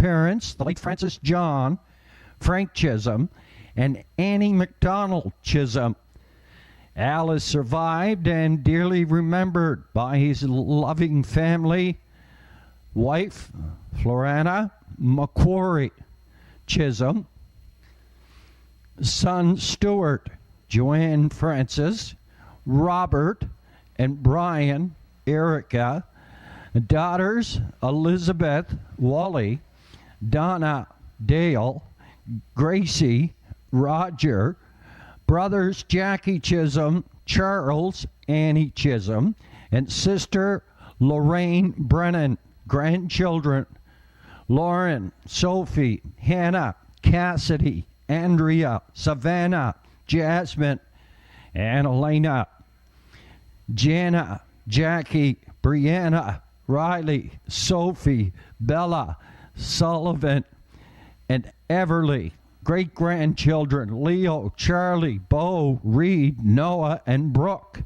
parents, the late Francis John, Frank Chisum, and Annie MacDonald Chisum. Al is survived and dearly remembered by his loving family, wife, Florana Macquarie Chisum, son Stuart, Joanne Francis, Robert and Brian Erica, daughters Elizabeth Wally, Donna Dale, Gracie, Roger, brothers Jackie Chisum, Charles, Annie Chisum, and sister Lorraine Brennan, grandchildren Lauren, Sophie, Hannah, Cassidy, Andrea, Savannah, Jasmine, and Elena, Jana, Jackie, Brianna, Riley, Sophie, Bella, Sullivan, and Everly. Great-grandchildren, Leo, Charlie, Bo, Reed, Noah, and Brooke.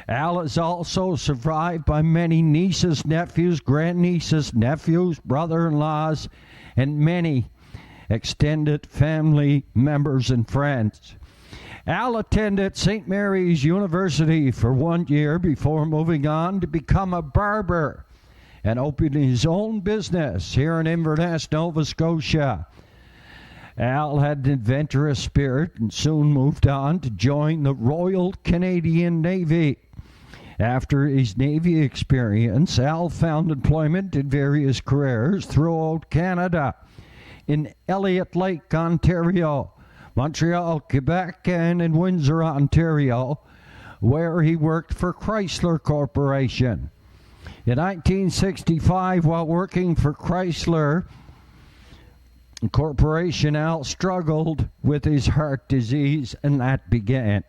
Al is also survived by many nieces, nephews, grandnieces, nephews, brother-in-laws, and many extended family members and friends. Al attended St. Mary's University for 1 year before moving on to become a barber and open his own business here in Inverness, Nova Scotia. Al had an adventurous spirit and soon moved on to join the Royal Canadian Navy. After his Navy experience, Al found employment in various careers throughout Canada, in Elliott Lake, Ontario, Montreal, Quebec, and in Windsor, Ontario, where he worked for Chrysler Corporation. In 1965, while working for Chrysler Corporation, Al struggled with his heart disease, and that began.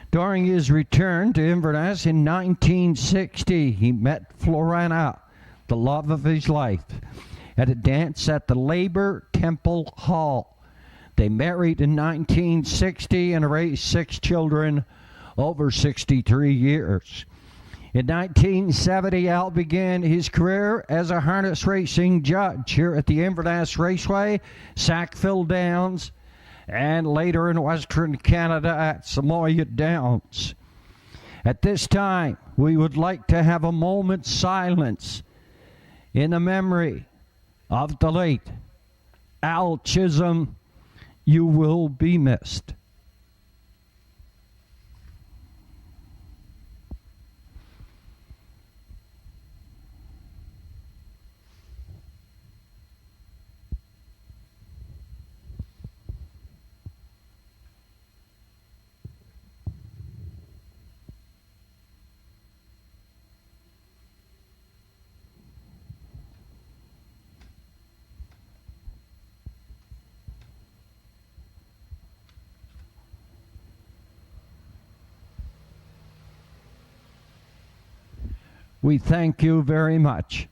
During his return to Inverness in 1960, he met Florana, the love of his life, at a dance at the Labour Temple Hall. They married in 1960 and raised 6 children over 63 years. In 1970, Al began his career as a harness racing judge here at the Inverness Raceway, Sackville Downs, and later in Western Canada at Samoa Downs. At this time, we would like to have a moment's silence in the memory of the late Al Chisum. You will be missed. We thank you very much.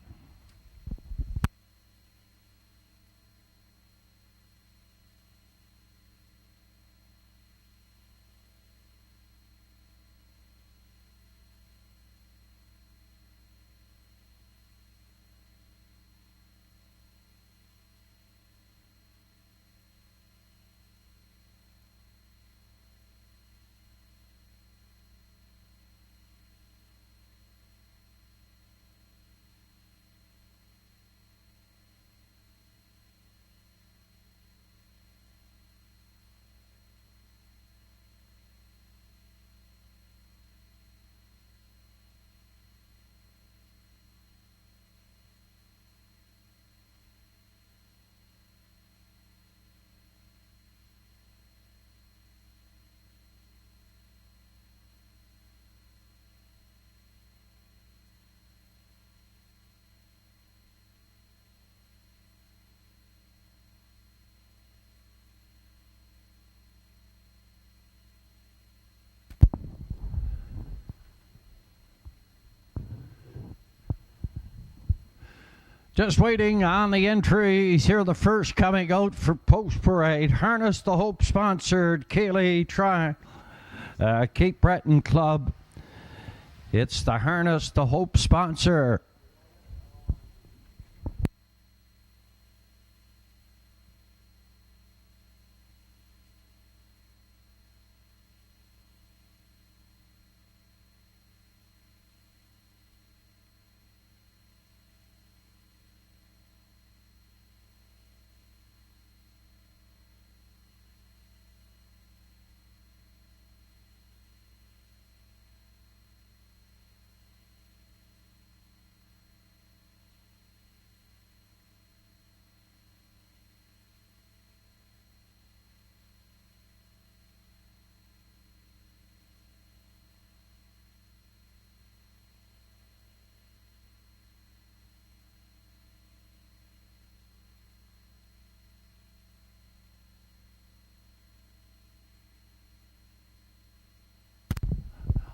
Just waiting on the entries. Here the first coming out for Post Parade. Harness the Hope sponsored Cayley Cape Breton Club. It's the Harness the Hope sponsor.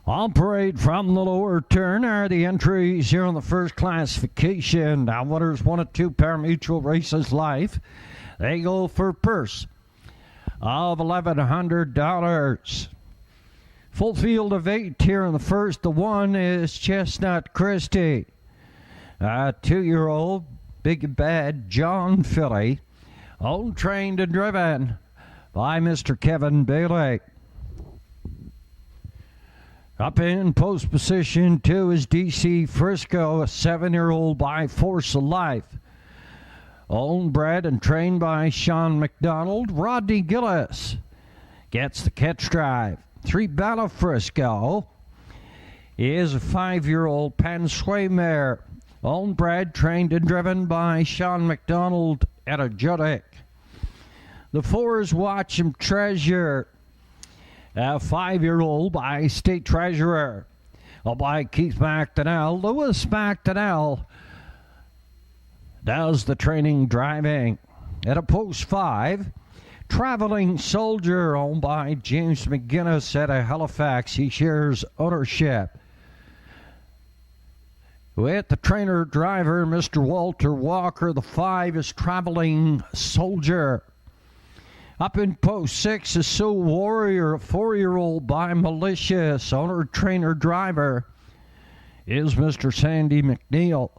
On parade from the lower turn are the entries here on the first classification. Now, winners 1 and 2 pari-mutuel races live. They go for a purse of $1,100. Full field of 8 here in the first. The 1 is Chestnut Christie. A 2-year-old big and bad John filly, owned, trained, and driven by Mr. Kevin Bailey. Up in post position 2 is DC Frisco, a 7-year-old by Force of Life. Owned, bred, and trained by Sean McDonald. Rodney Gillis gets the catch drive. 3 Bella Frisco is a 5-year-old Penn Sway mare. Owned, bred, trained, and driven by Sean McDonald at a Judic. The 4 is Watch 'em Treasure, a 5-year-old by State Treasurer, by Keith McDonnell. Lewis McDonnell does the training driving. At a post 5, Traveling Soldier, owned by James McGinnis out of Halifax. He shares ownership with the trainer driver, Mr. Walter Walker. The 5 is Traveling Soldier. Up in post 6 is Sioux Warrior, a 4-year-old by Malicious. Owner, trainer, driver is Mr. Sandy McNeil.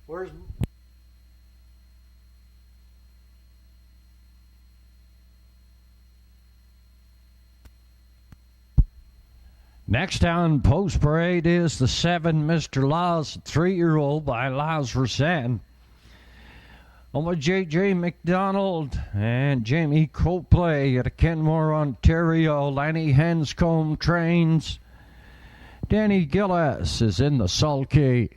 Where's next on post parade is the 7 Mr. Laws, 3-year-old by Laz Rosen. Over J.J. McDonald and Jamie Copley at Kenmore, Ontario. Lanny Henscombe trains. Danny Gillis is in the sulky.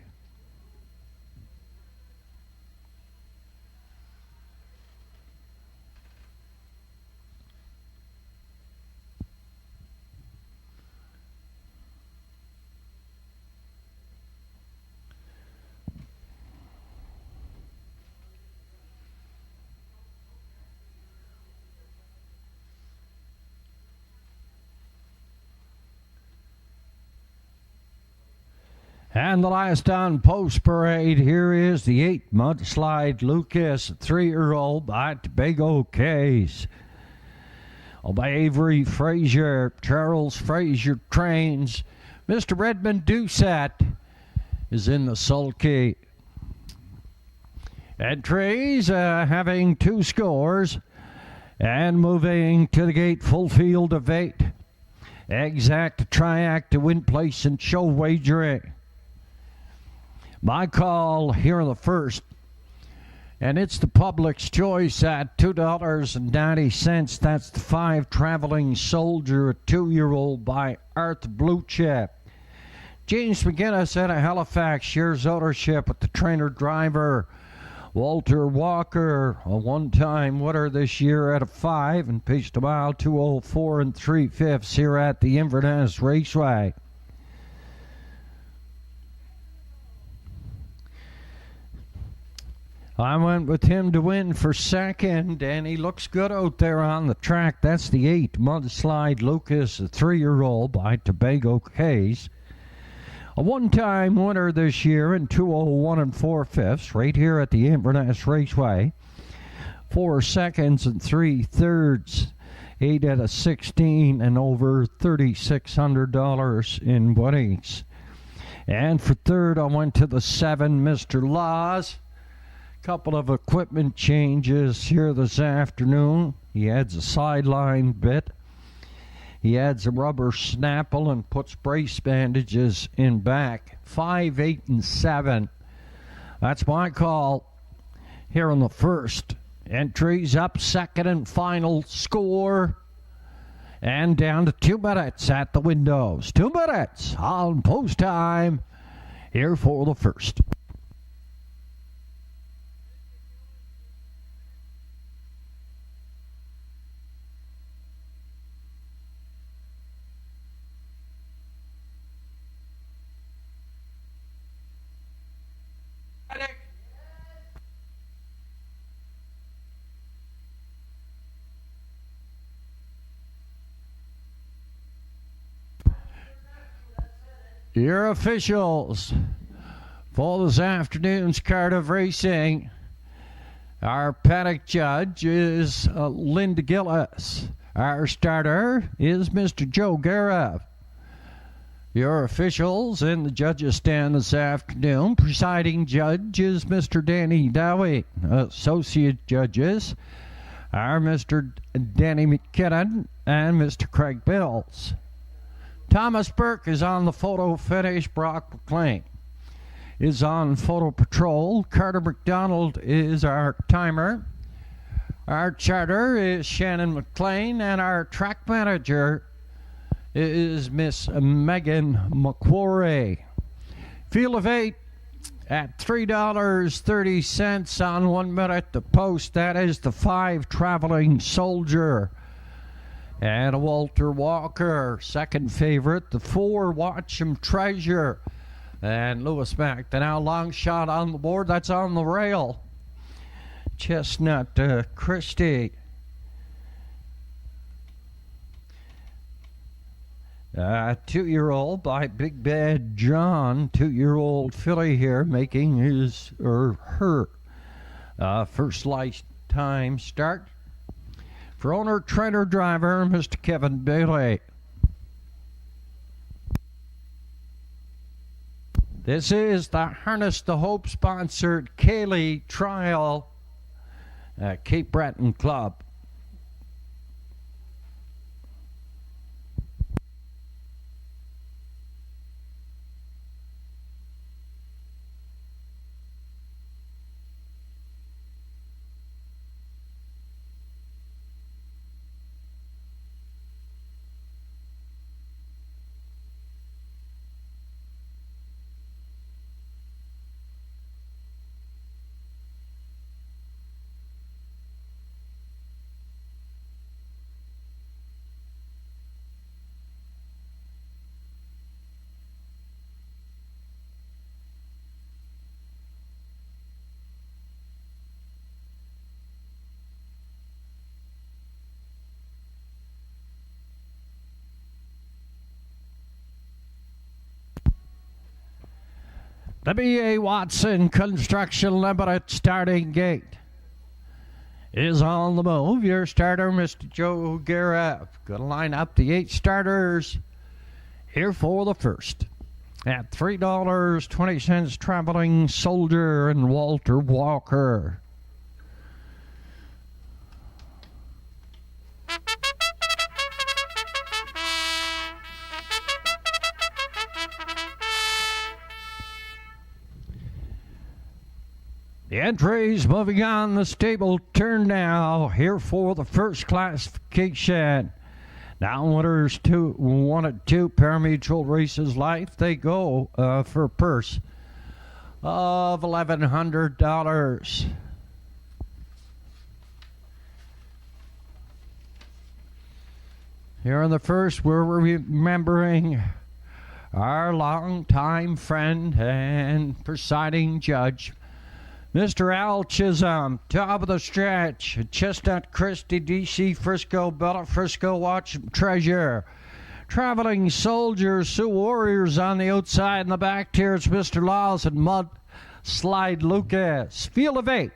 And the last on post parade, here is the 8 Mudslide Lucas, a 3-year-old by Tobago Case. By Avery Frazier, Charles Frazier trains. Mr. Redmond Doucette is in the sulky. Entries having 2 scores and moving to the gate, full field of 8. Exact, triact to win place and show wagering. My call here in the first, and it's the public's choice at $2.90. That's the 5 Traveling Soldier, a 2-year-old by Arthur Blue Chip. James McGinnis out of Halifax shares ownership with the trainer driver Walter Walker, a one-time winner this year at a 5 and pitched a mile 2:04 3/5 here at the Inverness Raceway. I went with him to win for second, and he looks good out there on the track. That's the 8 Mudslide Lucas, a 3-year-old by Tobago Case. A one-time winner this year in 2:01 4/5 right here at the Inverness Raceway. 4 seconds and 3/3, 8 out of 16, and over $3,600 in winnings. And for third, I went to the 7 Mr. Laws. Couple of equipment changes here this afternoon. He adds a sideline bit. He adds a rubber snapple and puts brace bandages in back. 5, 8, and 7. That's my call here on the first. Entries up, second and final score. And down to 2 minutes at the windows. 2 minutes on post time here for the first. Your officials for this afternoon's card of racing. Our paddock judge is Linda Gillis. Our starter is Mr. Joe Garrett. Your officials in the judges' stand this afternoon. Presiding judge is Mr. Danny Dowie. Associate judges are Mr. Danny McKinnon and Mr. Craig Bills. Thomas Burke is on the photo finish. Brock McLean is on photo patrol. Carter McDonald is our timer. Our charter is Shannon McLean, and our track manager is Miss Megan McQuarrie. Field of 8 at $3.30 on 1 minute. The post, that is the 5 Traveling Soldier. And a Walter Walker, second favorite. The 4 Watch'em Treasure. And Lewis Mack, the now long shot on the board. That's on the rail. Chestnut Christie. 2-year-old by Big Bad John. 2-year-old filly here making his or her first lifetime start. For owner, trainer, driver, Mr. Kevin Bailey. This is the Harness the Hope sponsored Kaylee Trial Cape Breton Club. The B.A. Watson Construction Limited starting gate is on the move. Your starter, Mr. Joe Garrett. Going to line up the 8 starters here for the first. At $3.20, Traveling Soldier and Walter Walker. The entries moving on the stable turn now. Here for the first classification. Now winners 1 and 2 pari-mutuel races life. They go for a purse of $1,100. Here in the first, we're remembering our longtime friend and presiding judge, Mr. Al Chisum. Top of the stretch, Chestnut Christie, DC Frisco, Bella Frisco, Watch'em Treasure. Traveling Soldier, Sioux Warriors on the outside. In the back tier, it's Mr. Laws and Mud Slide Lucas. Field of 8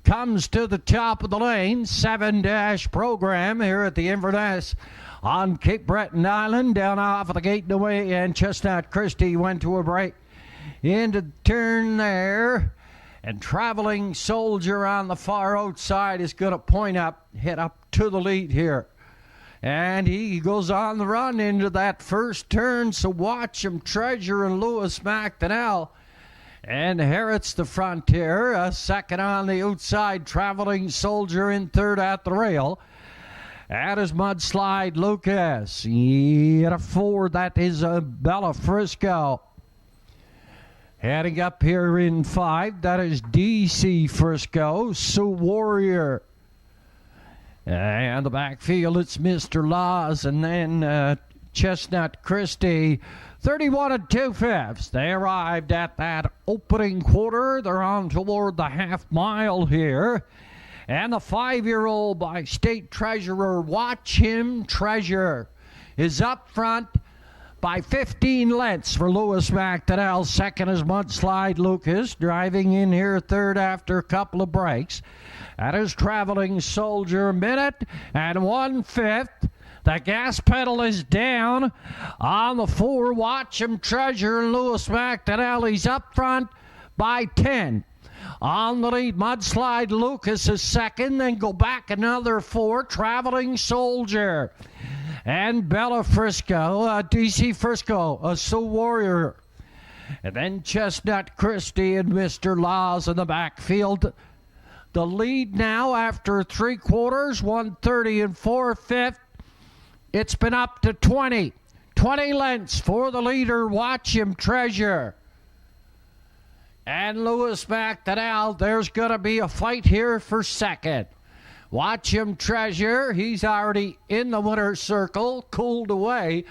comes to the top of the lane. 7-dash program here at the Inverness on Cape Breton Island. Down off of the gate and away, and Chestnut Christie went to a break into the turn there. And Traveling Soldier on the far outside is going to point up, head up to the lead here. And he goes on the run into that first turn, so Watch'em Treasure and Lewis McDonnell inherits the frontier. A second on the outside, Traveling Soldier in third at the rail. That is Mudslide Lucas. At a 4, that is Bella Frisco. Heading up here in 5, that is DC Frisco, Sioux Warrior. And the backfield, it's Mr. Laws, and then Chestnut Christie, 31 2/5. They arrived at that opening quarter. They're on toward the half mile here. And the 5-year-old by State Treasurer Watch Him Treasure is up front by 15 lengths for Lewis McDonnell. Second is Mudslide Lucas, driving in here third after a couple of breaks. That is Traveling Soldier, minute and 1/5. The gas pedal is down on the 4. Watch Him Treasure and Lewis McDonnell. He's up front by 10. On the lead, Mudslide Lucas is second. Then go back another 4. Traveling Soldier and Bella Frisco, DC Frisco, a Sioux Warrior. And then Chestnut Christie and Mr. Laws in the backfield. The lead now after 3 quarters, 1:30 4/5. It's been up to 20. 20 lengths for the leader, Watch Him Treasure. And Lewis McDonnell, there's going to be a fight here for second. Watch Him Treasure, he's already in the winner's circle, cooled away.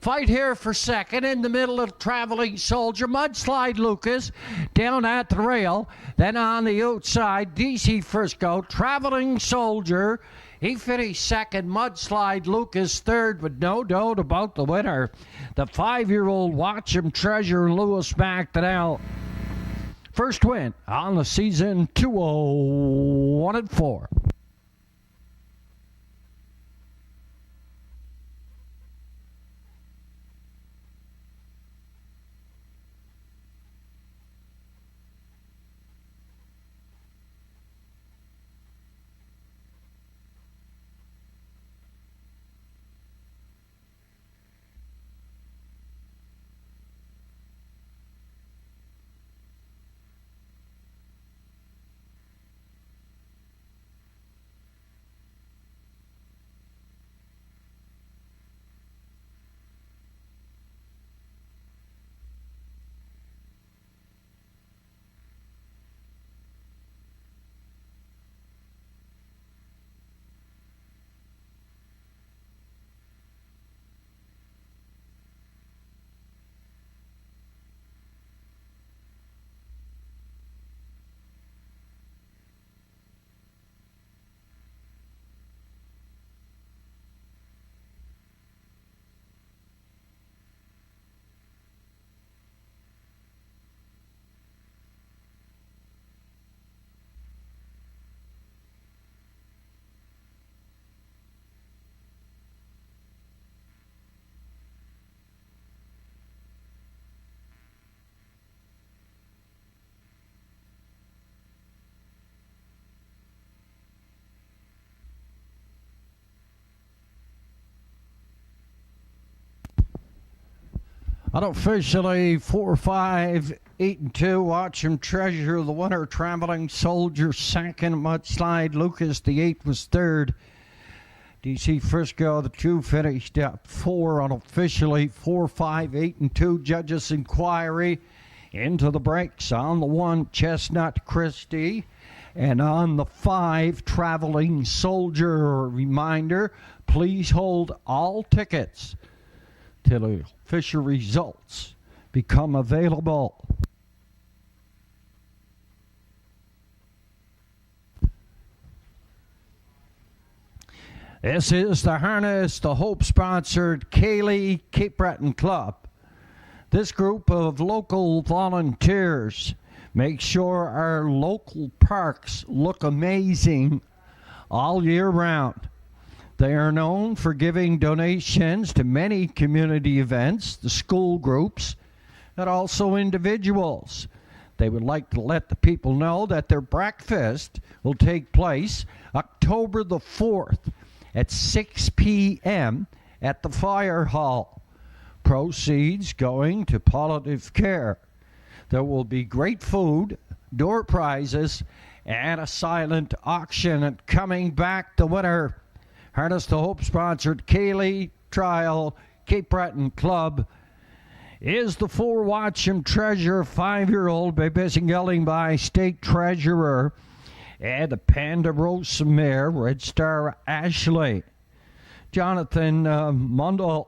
Fight here for second in the middle of Traveling Soldier. Mudslide Lucas down at the rail. Then on the outside, DC Frisco, Traveling Soldier. He finished second, Mudslide Lucas third, with no doubt about the winner. The 5-year-old Watch Him Treasure, Lewis McDonnell. First win on the season, 201 4. Unofficially, 4, 5, 8, 2. Watch Him Treasure, the winner. Traveling Soldier, second. Mudslide Lucas, the 8 was third. DC Frisco, the 2 finished up 4. Unofficially, 4, 5, 8, 2. Judges' inquiry into the breaks. On the 1, Chestnut Christie. And on the 5, Traveling Soldier. A reminder, please hold all tickets till the official results become available. This is the harness, the Hope-sponsored Cayley Cape Breton Club. This group of local volunteers make sure our local parks look amazing all year round. They are known for giving donations to many community events, the school groups, and also individuals. They would like to let the people know that their breakfast will take place October the 4th at 6 p.m. at the fire hall. Proceeds going to palliative care. There will be great food, door prizes, and a silent auction. And coming back, the winner, Harness to Hope sponsored Cayley Trial Cape Breton Club, is the 4 Watch Him Treasure 5-year-old by Bissingelling by State Treasurer, and the Panda Rosa Mare, Red Star Ashley. Jonathan Mundell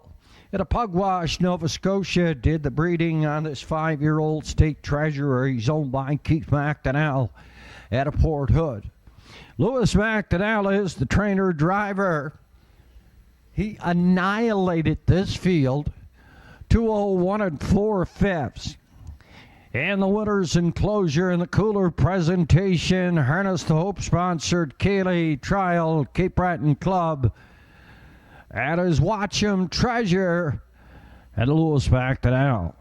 At a Pugwash, Nova Scotia, did the breeding on this 5-year-old state treasurer. He's owned by Keith McDonnell at a Port Hood. Lewis McDonnell is the trainer-driver. He annihilated this field, 201 4/5. And the winner's enclosure in the cooler presentation, Harness the Hope-sponsored Cayley Trial Cape Breton Club. That is Watch 'em Treasure at Lewis McDonnell.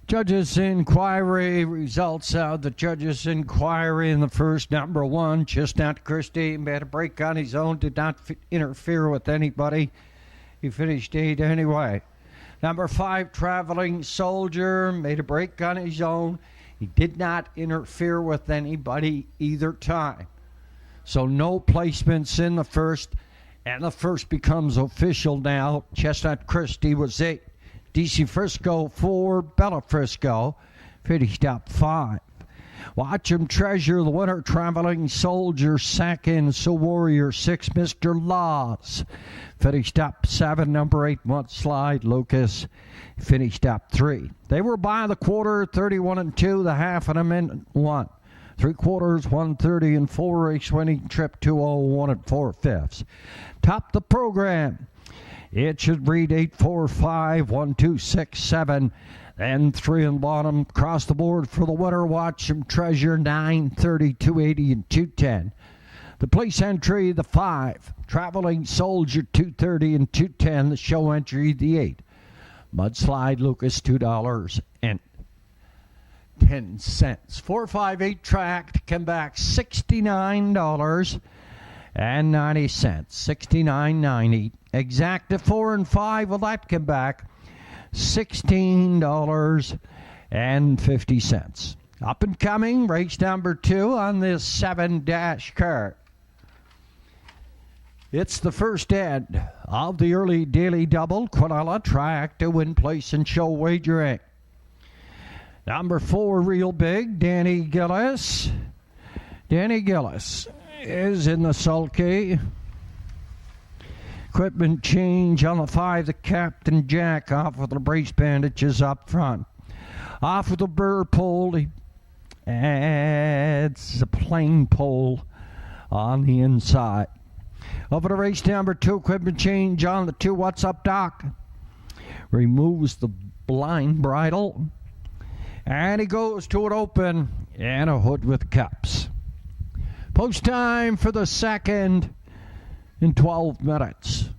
Judges' inquiry results out. The judges' inquiry in the first, number 1, Chestnut Christie made a break on his own, did not interfere with anybody. He finished 8 anyway. Number 5, Traveling Soldier, made a break on his own. He did not interfere with anybody either time. So no placements in the first, and the first becomes official now. Chestnut Christie was 8. DC Frisco 4, Bella Frisco finished up 5. Watch 'em Treasure, the winner, Traveling Soldier 2nd, So Warrior 6, Mr. Laws finished up 7. Number 8, Mudslide Lucas finished up 3. They were by the quarter, 31 2, the half and a minute 1. 3/4, 130 4, race winning trip 201 4/5. Top the program. It should read 8, 4, 5, 1, 2, 6, 7, and 3 in bottom. Across the board for the winner, Watch 'em Treasure, 9, 30, 280, and 210. The place entry, the 5. Traveling Soldier, 230 and 210. The show entry, the 8. Mudslide Lucas, $2.10. 458 track to come back, $69.90. $69.90. Exacta 4 and 5, will that come back? $16.50. Up and coming, race number 2 on this 7-dash cart. It's the first end of the early daily double, Quinella track to win place and show wagering. Number 4, Real Big, Danny Gillis. Danny Gillis is in the sulky. Equipment change on the 5, the Captain Jack off with the brace bandages up front. Off with the burr pole, he adds a plain pole on the inside. Over to race number 2, equipment change on the 2, What's Up Doc? Removes the blind bridle, and he goes to it open, and a hood with cups. Post time for the second in 12 minutes.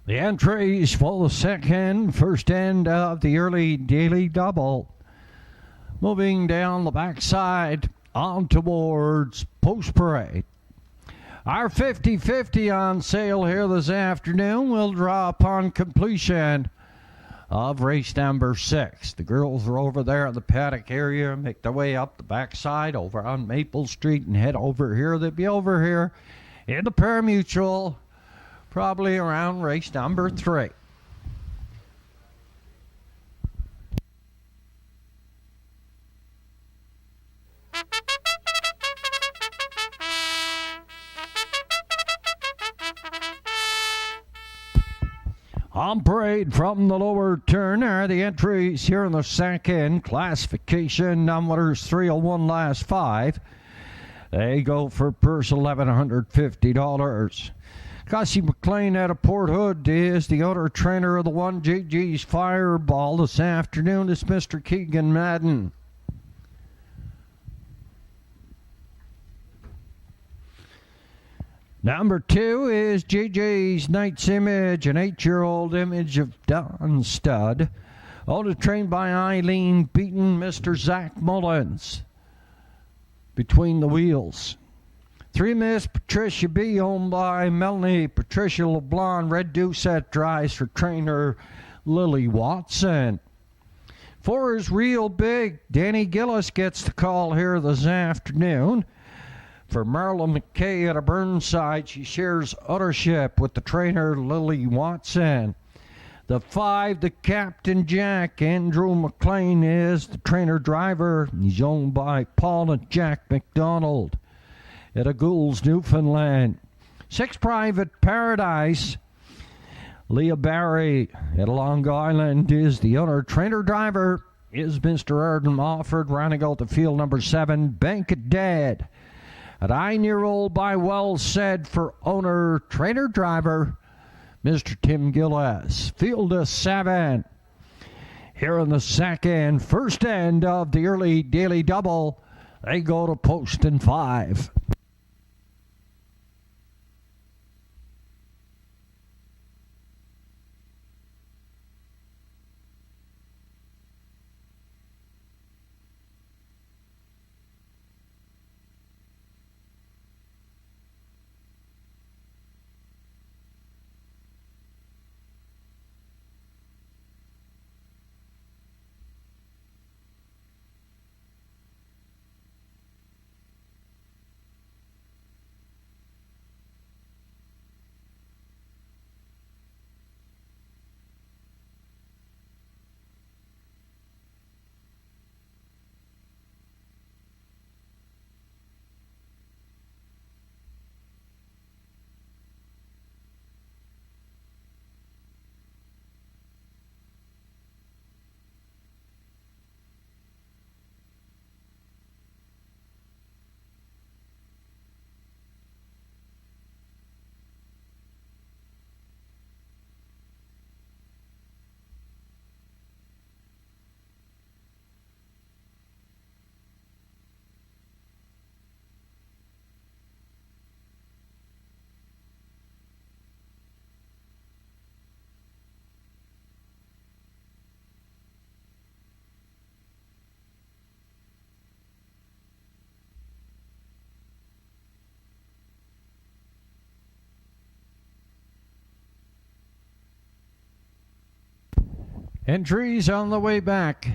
The entries for the second, first end of the early daily double. Moving down the backside on towards Post Parade. Our 50-50 on sale here this afternoon will draw upon completion of race number 6. The girls are over there in the paddock area, make their way up the backside over on Maple Street and head over here. They'll be over here in the pari-mutuel probably around race number 3. On parade from the lower turn are the entries here in the second classification. Numbers 301 last 5. They go for purse $1,150. Gussie McLean out of Port Hood is the owner trainer of the 1GG's Fireball this afternoon. It's Mr. Keegan Madden. Number 2 is JJ's Knight's Image, an 8-year-old image of Don Stud. Owned trained by Eileen Beaton, Mr. Zach Mullins. Between the wheels. 3 Miss Patricia B, owned by Melanie Patricia LeBlanc. Red Doucette drives for trainer Lily Watson. 4 is Real Big. Danny Gillis gets the call here this afternoon. For Marla McKay at a Burnside, she shares ownership with the trainer Lily Watson. The 5, the Captain Jack. Andrew McLean is the trainer driver. He's owned by Paul and Jack McDonald at a Gould's, Newfoundland. 6, Private Paradise. Leah Barry at Long Island is the owner. Trainer driver is Mr. Arden Mofford. Rounding out the field, number 7, Bank of Dead. An 9-year-old by Well Said for owner, trainer driver, Mr. Tim Gillis. Field of 7. Here in the second, first end of the early daily double. They go to post and 5. Entries on the way back.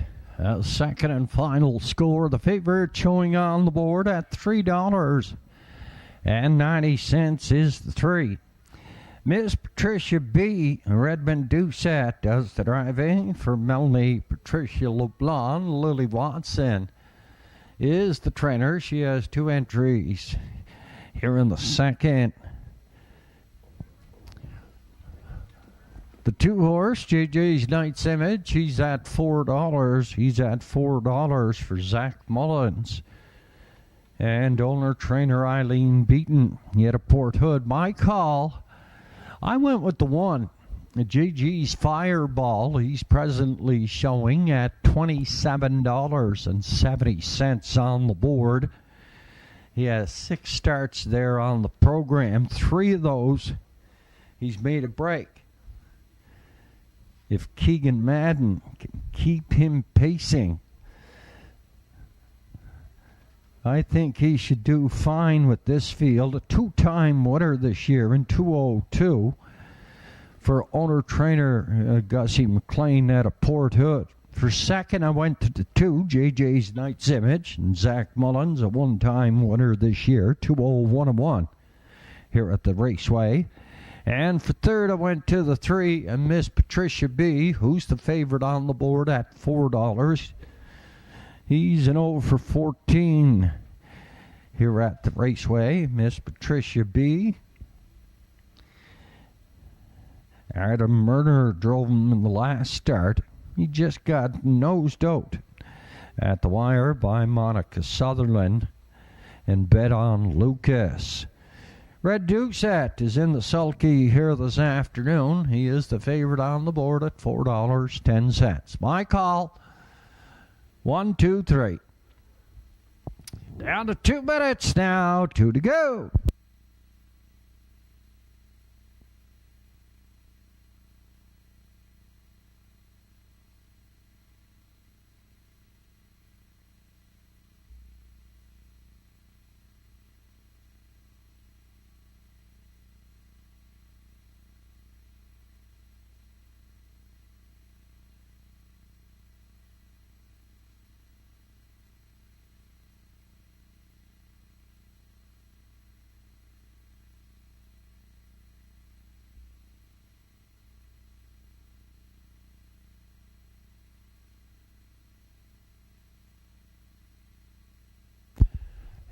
Second and final score. The favorite showing on the board at $3.90 is the 3. Miss Patricia B. Redmond Doucette does the driving for Melanie Patricia LeBlanc. Lily Watson is the trainer. She has 2 entries here in the second. The 2-horse, JJ's Knight's Image, he's at $4. He's at $4 for Zach Mullins. And owner-trainer Eileen Beaton. He had a Port Hood. My call, I went with the 1. JG's Fireball. He's presently showing at $27.70 on the board. He has 6 starts there on the program. 3 of those, he's made a break. if Keegan Madden can keep him pacing, I think he should do fine with this field. A two-time winner this year in 2:02 for owner-trainer Gussie McLean out of Port Hood. For second, I went to the 2, JJ's Knight's Image, and Zach Mullins, a one-time winner this year, 2:01 here at the Raceway. And for third, I went to the 3, and Miss Patricia B., who's the favorite on the board at $4. He's an 0 for 14 here at the Raceway. Miss Patricia B. Adam Murner drove him in the last start. He just got nosed out at the wire by Monica Sutherland and bet on Lucas. Red Doucette is in the sulky here this afternoon. He is the favorite on the board at $4.10. My call. 1, 2, 3. Down to 2 minutes now. 2 to go.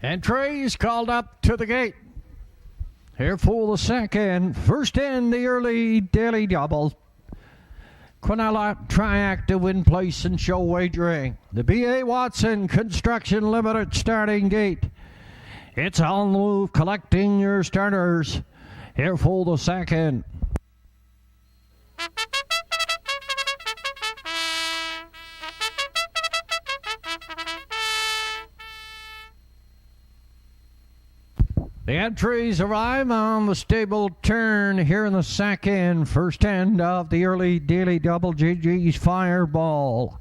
Entries called up to the gate. Here for the second. First in the early daily double. Quinella Triactive in place and show wagering. The B.A. Watson Construction Limited starting gate. It's on the move collecting your starters. Here for the second. The entries arrive on the stable turn here in the second. First end of the early daily double. JG's Fireball.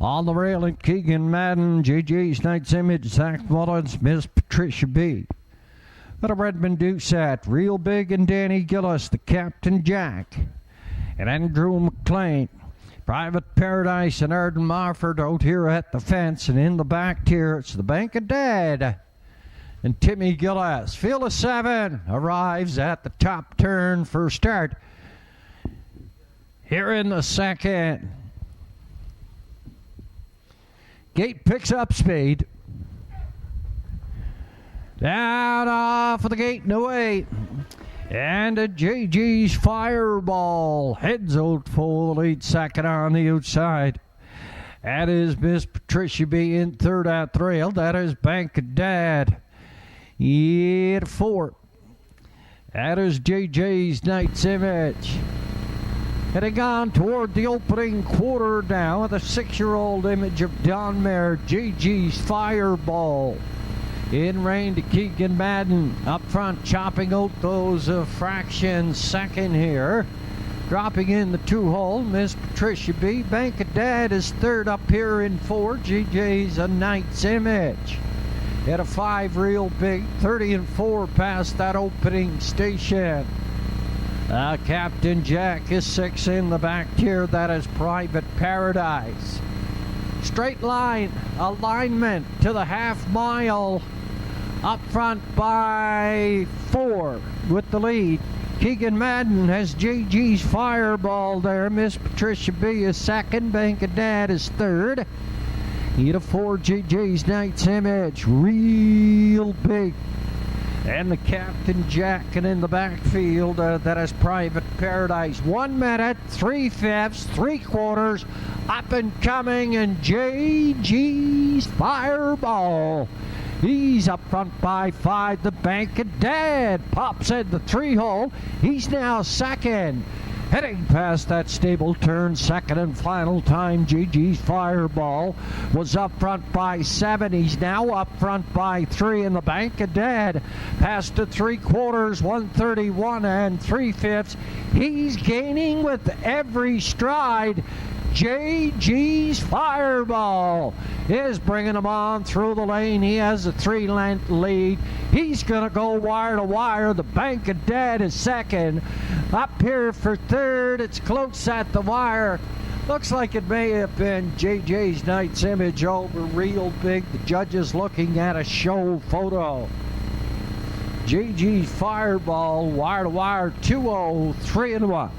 On the rail at Keegan Madden. JG's Knight's Image. Zach Mullins. Miss Patricia B. Little Redmond Doucette. Real Big and Danny Gillis. The Captain Jack. And Andrew McLean. Private Paradise and Arden Mofford out here at the fence. And in the back tier, it's the Bank of Dad and Timmy Gillis. Field of 7 arrives at the top turn for start here in the second. Gate picks up speed. Down off of the gate and away. And a JG's Fireball heads out for the lead second on the outside. That is Miss Patricia B. in third at the rail. That is Bank of Dad. At 4. That is JJ's Knight's Image. Heading on toward the opening quarter now with a 6-year-old Image of Don Mare, JG's Fireball. In rain to Keegan Madden. Up front, chopping out those fractions. Second here. Dropping in the 2-hole, Miss Patricia B. Bank of Dad is third up here in 4. JJ's a Knight's Image. At a 5 real big, 30 and 4 past that opening station. Captain Jack is 6 in the back tier. That is Private Paradise. Straight line alignment to the half mile. Up front by 4 with the lead. Keegan Madden has JG's Fireball there. Miss Patricia B is second. Bank of Dad is third. Need a 4 JJ's Knight's Image, real big. And the Captain Jack, and in the backfield, that is Private Paradise. 1 minute, 3/5, 3/4, up and coming, and JG's Fireball. He's up front by 5. The Bank of Dad pops in the 3-hole. He's now second. Heading past that stable turn, second and final time, GG's Fireball was up front by 7. He's now up front by 3 in the bank of dead. Past the 3/4, 131 3/5. He's gaining with every stride. JG's Fireball is bringing him on through the lane. He has a 3-length lead. He's going to go wire to wire. The bank of dead is second. Up here for third. It's close at the wire. Looks like it may have been JJ's Knight's Image over real big. The judges looking at a show photo. JG's Fireball, wire to wire, 2-0, 3-1.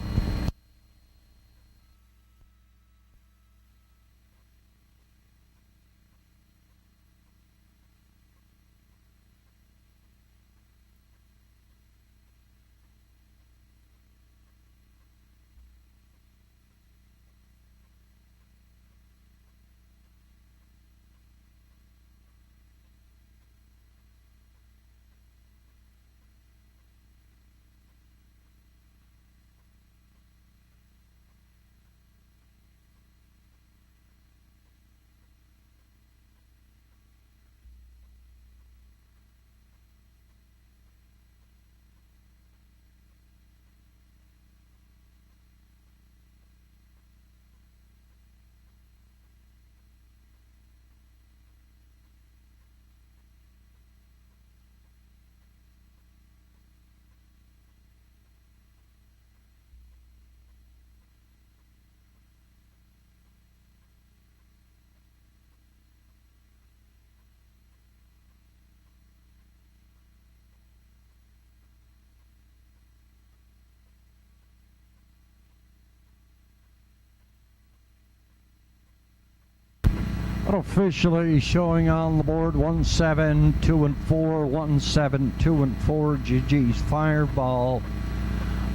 Officially showing on the board 1-7, 2-4, 1-7, 2-4, GG's Fireball.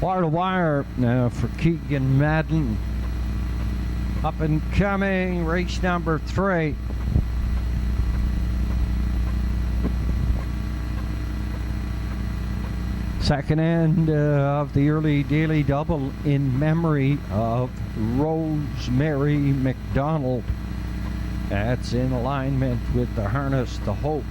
Wire to wire for Keegan Madden. Up and coming, race number 3. Second end of the early daily double in memory of Rosemary McDonald. That's in alignment with the harness, the Hope.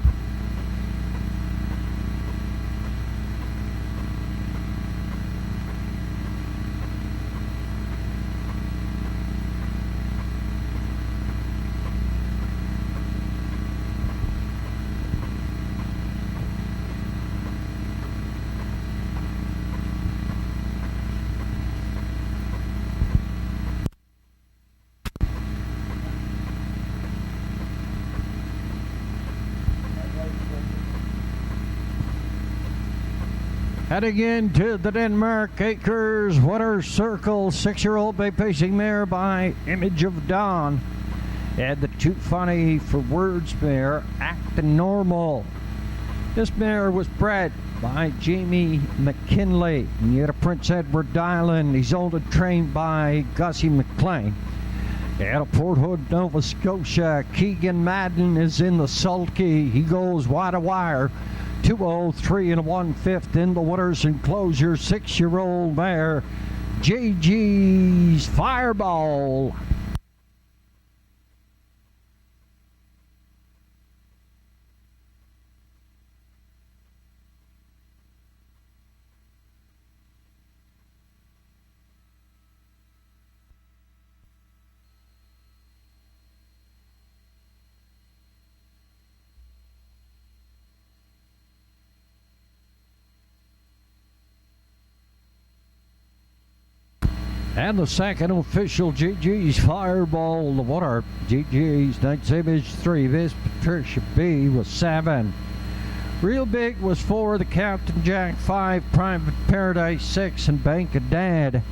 Heading into the Denmark Acres Water Circle, 6-year-old bay pacing mare by Image of Dawn. And the Too Funny for Words mare, Acting Normal. This mare was bred by Jamie McKinley near Prince Edward Island. He's owned and trained by Gussie McLean. Out of Port Hood, Nova Scotia, Keegan Madden is in the sulky. He goes wide to wire. 2-0, 3 1/5 in the winners enclosure. 6-year-old mare, JG's Fireball. And the second official GG's Fireball, the water. GG's Knight's Image 3. This Patricia B was 7. Real Big was 4. The Captain Jack 5. Private Paradise 6. And Bank of Dad,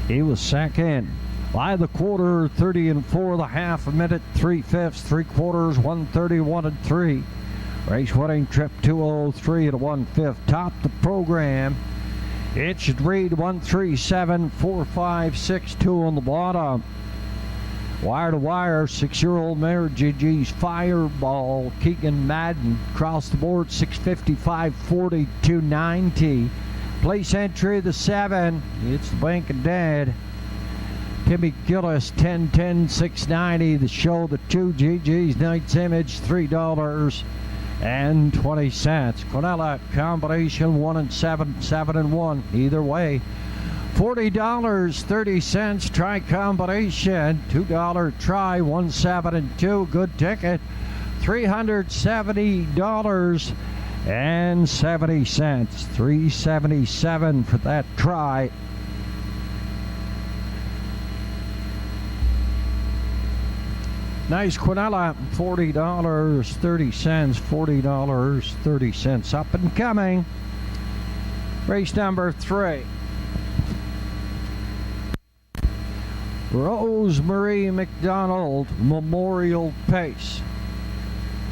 he was second. By the quarter, 30 4. The half a minute, 3/5. 3/4, 131 3. Race winning trip 203 1/5. Top the program. It should read 1374562 on the bottom. Wire to wire, 6-year-old mare GG's Fireball, Keegan Madden. Across the board, 655.40, 290. Place entry, the 7. It's the Bank of Dad. Timmy Gillis, 10-10-690. The show, the 2. GG's Knight's Image, $3.20. Quinella combination 1 and 7, 7 and 1. Either way. $40.30 try combination. $2 try, 1, 7 and 2. Good ticket. $370.70. $377 for that try. Nice Quinella, $40.30, $40.30. Up and coming. Race number 3. Rosemary McDonald Memorial Pace.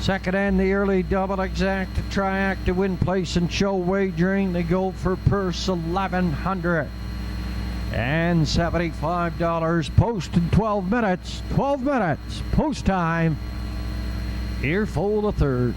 Second and the early double exact triac to win place and show wagering. They go for purse $1,175. Post in 12 minutes. 12 minutes. Post time. Earful the third.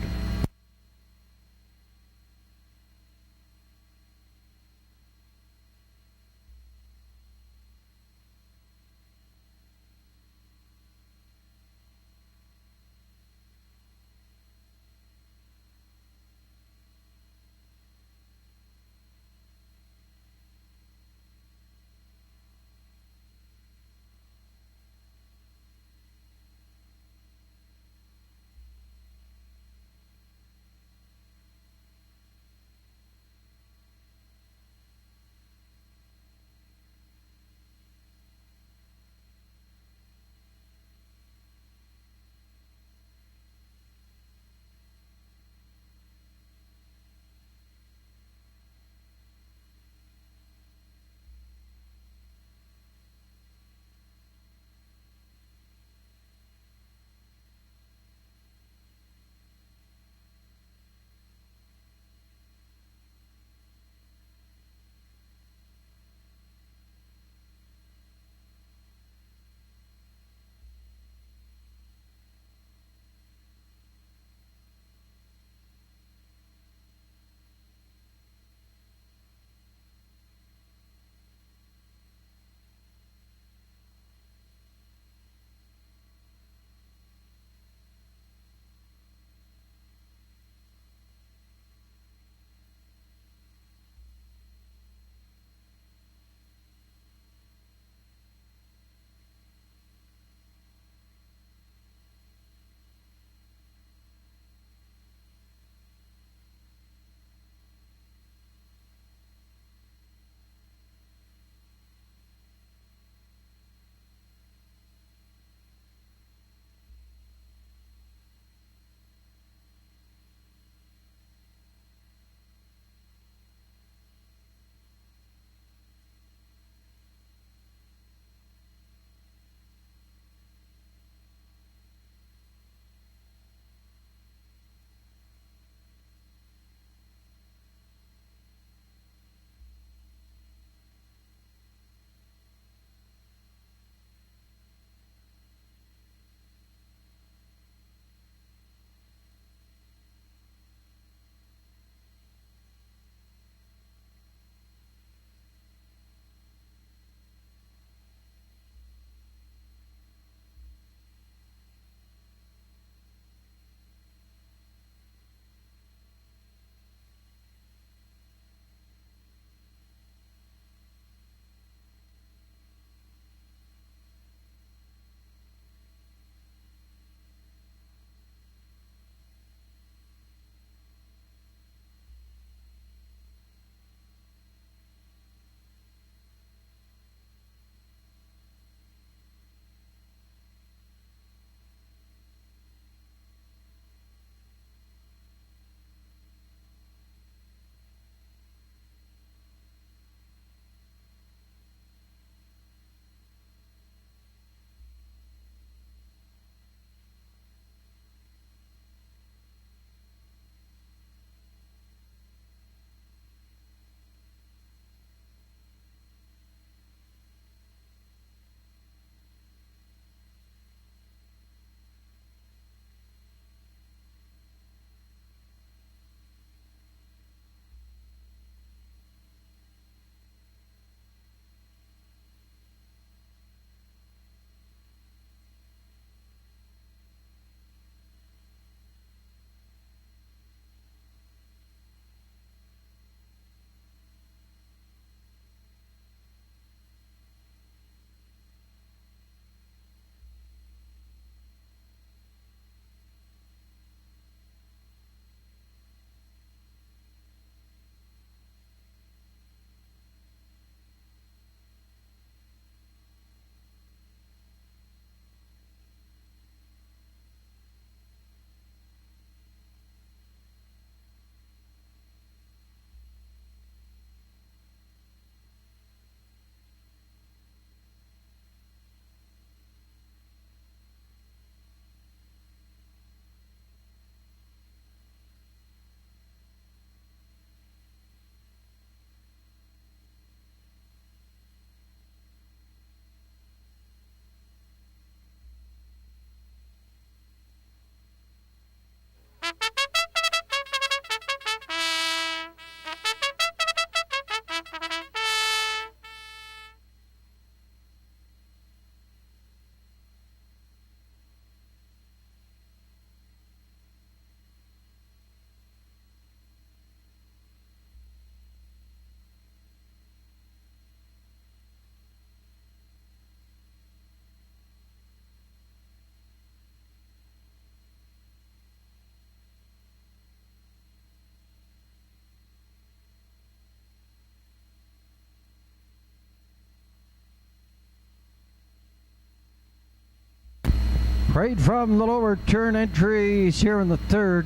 Right from the lower turn entries here in the third.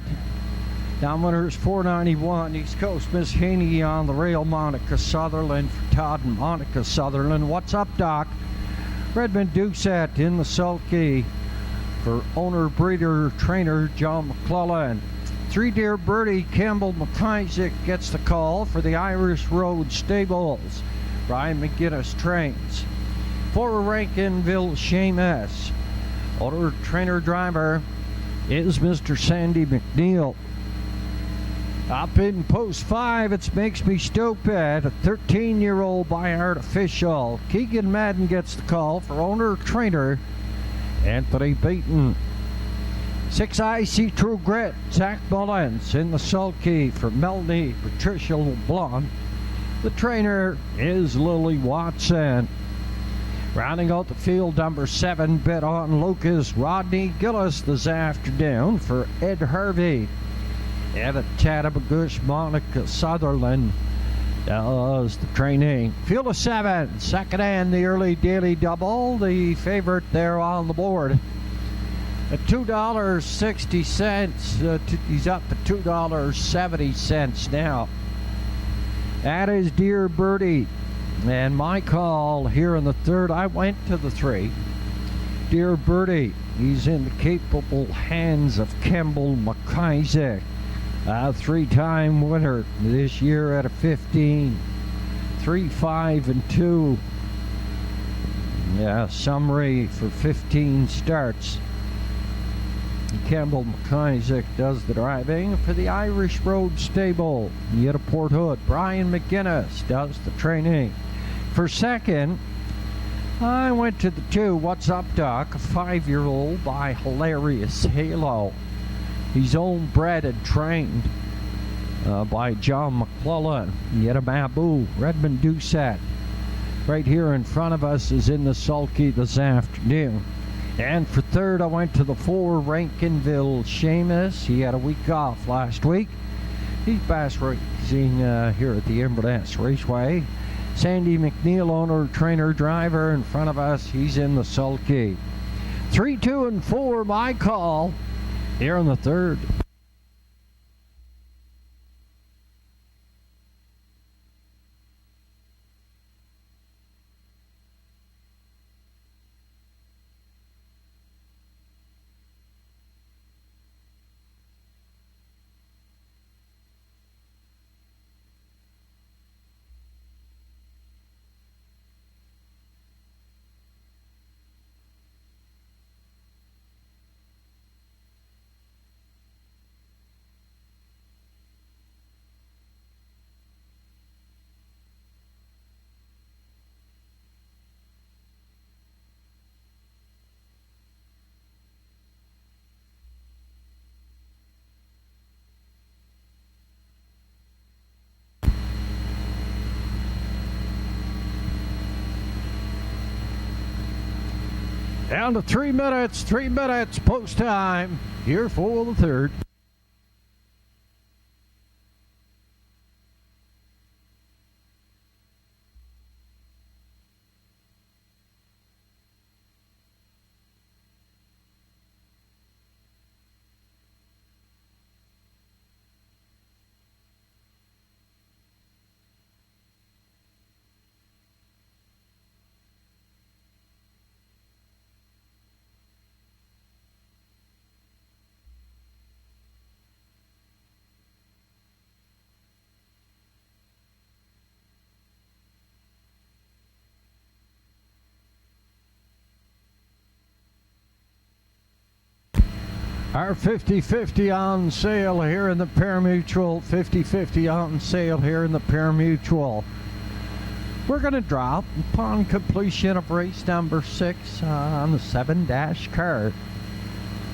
Down winners 491, East Coast Miss Haney on the rail, Monica Sutherland for Todd and Monica Sutherland. What's up, Doc? Redmond Doucette in the sulky for owner, breeder, trainer John McClellan. 3 Dear Birdie, Campbell McIsaac gets the call for the Irish Road Stables. Brian McGinnis trains. 4 Rankinville Seamus. Owner, trainer, driver is Mr. Sandy McNeil. Up in post 5, it makes me stupid. A 13-year-old by Artificial. Keegan Madden gets the call for owner, trainer Anthony Beaton. 6 I See True Grit, Zach Mullins in the sulky for Melanie Patricia LeBlanc. The trainer is Lily Watson. Rounding out the field, number 7, Bet on Lucas Rodney Gillis this afternoon for Ed Harvey. And at Chattabagush, Monica Sutherland does the training. Field of 7, second and the early daily double. The favorite there on the board at $2.60. He's up to $2.70 now. That is Dear Birdie. And my call here in the third, I went to the 3. Dear Birdie, he's in the capable hands of Campbell McIsaac. A 3-time winner this year at a 15. 3, 5, and 2. Yeah, summary for 15 starts. Campbell McIsaac does the driving for the Irish Road Stable. Yet a Port Hood. Brian McGinnis does the training. For second, I went to the 2, What's Up, Doc? A 5-year-old by Hilarious Halo. He's owned, bred, and trained by John McClellan. Yet a Babu, Redmond Doucette. Right here in front of us is in the sulky this afternoon. And for third, I went to the 4, Rankinville Seamus. He had a week off last week. He's bass racing here at the Inverness Raceway. Sandy McNeil, owner, trainer, driver. In front of us, he's in the sulky. 3, 2, and 4, my call here in the third. Down to 3 minutes, post time, here for the third. Our 50-50 on sale here in the Parimutuel. 50-50 on sale here in the Parimutuel. We're going to drop upon completion of race number 6 on the 7- card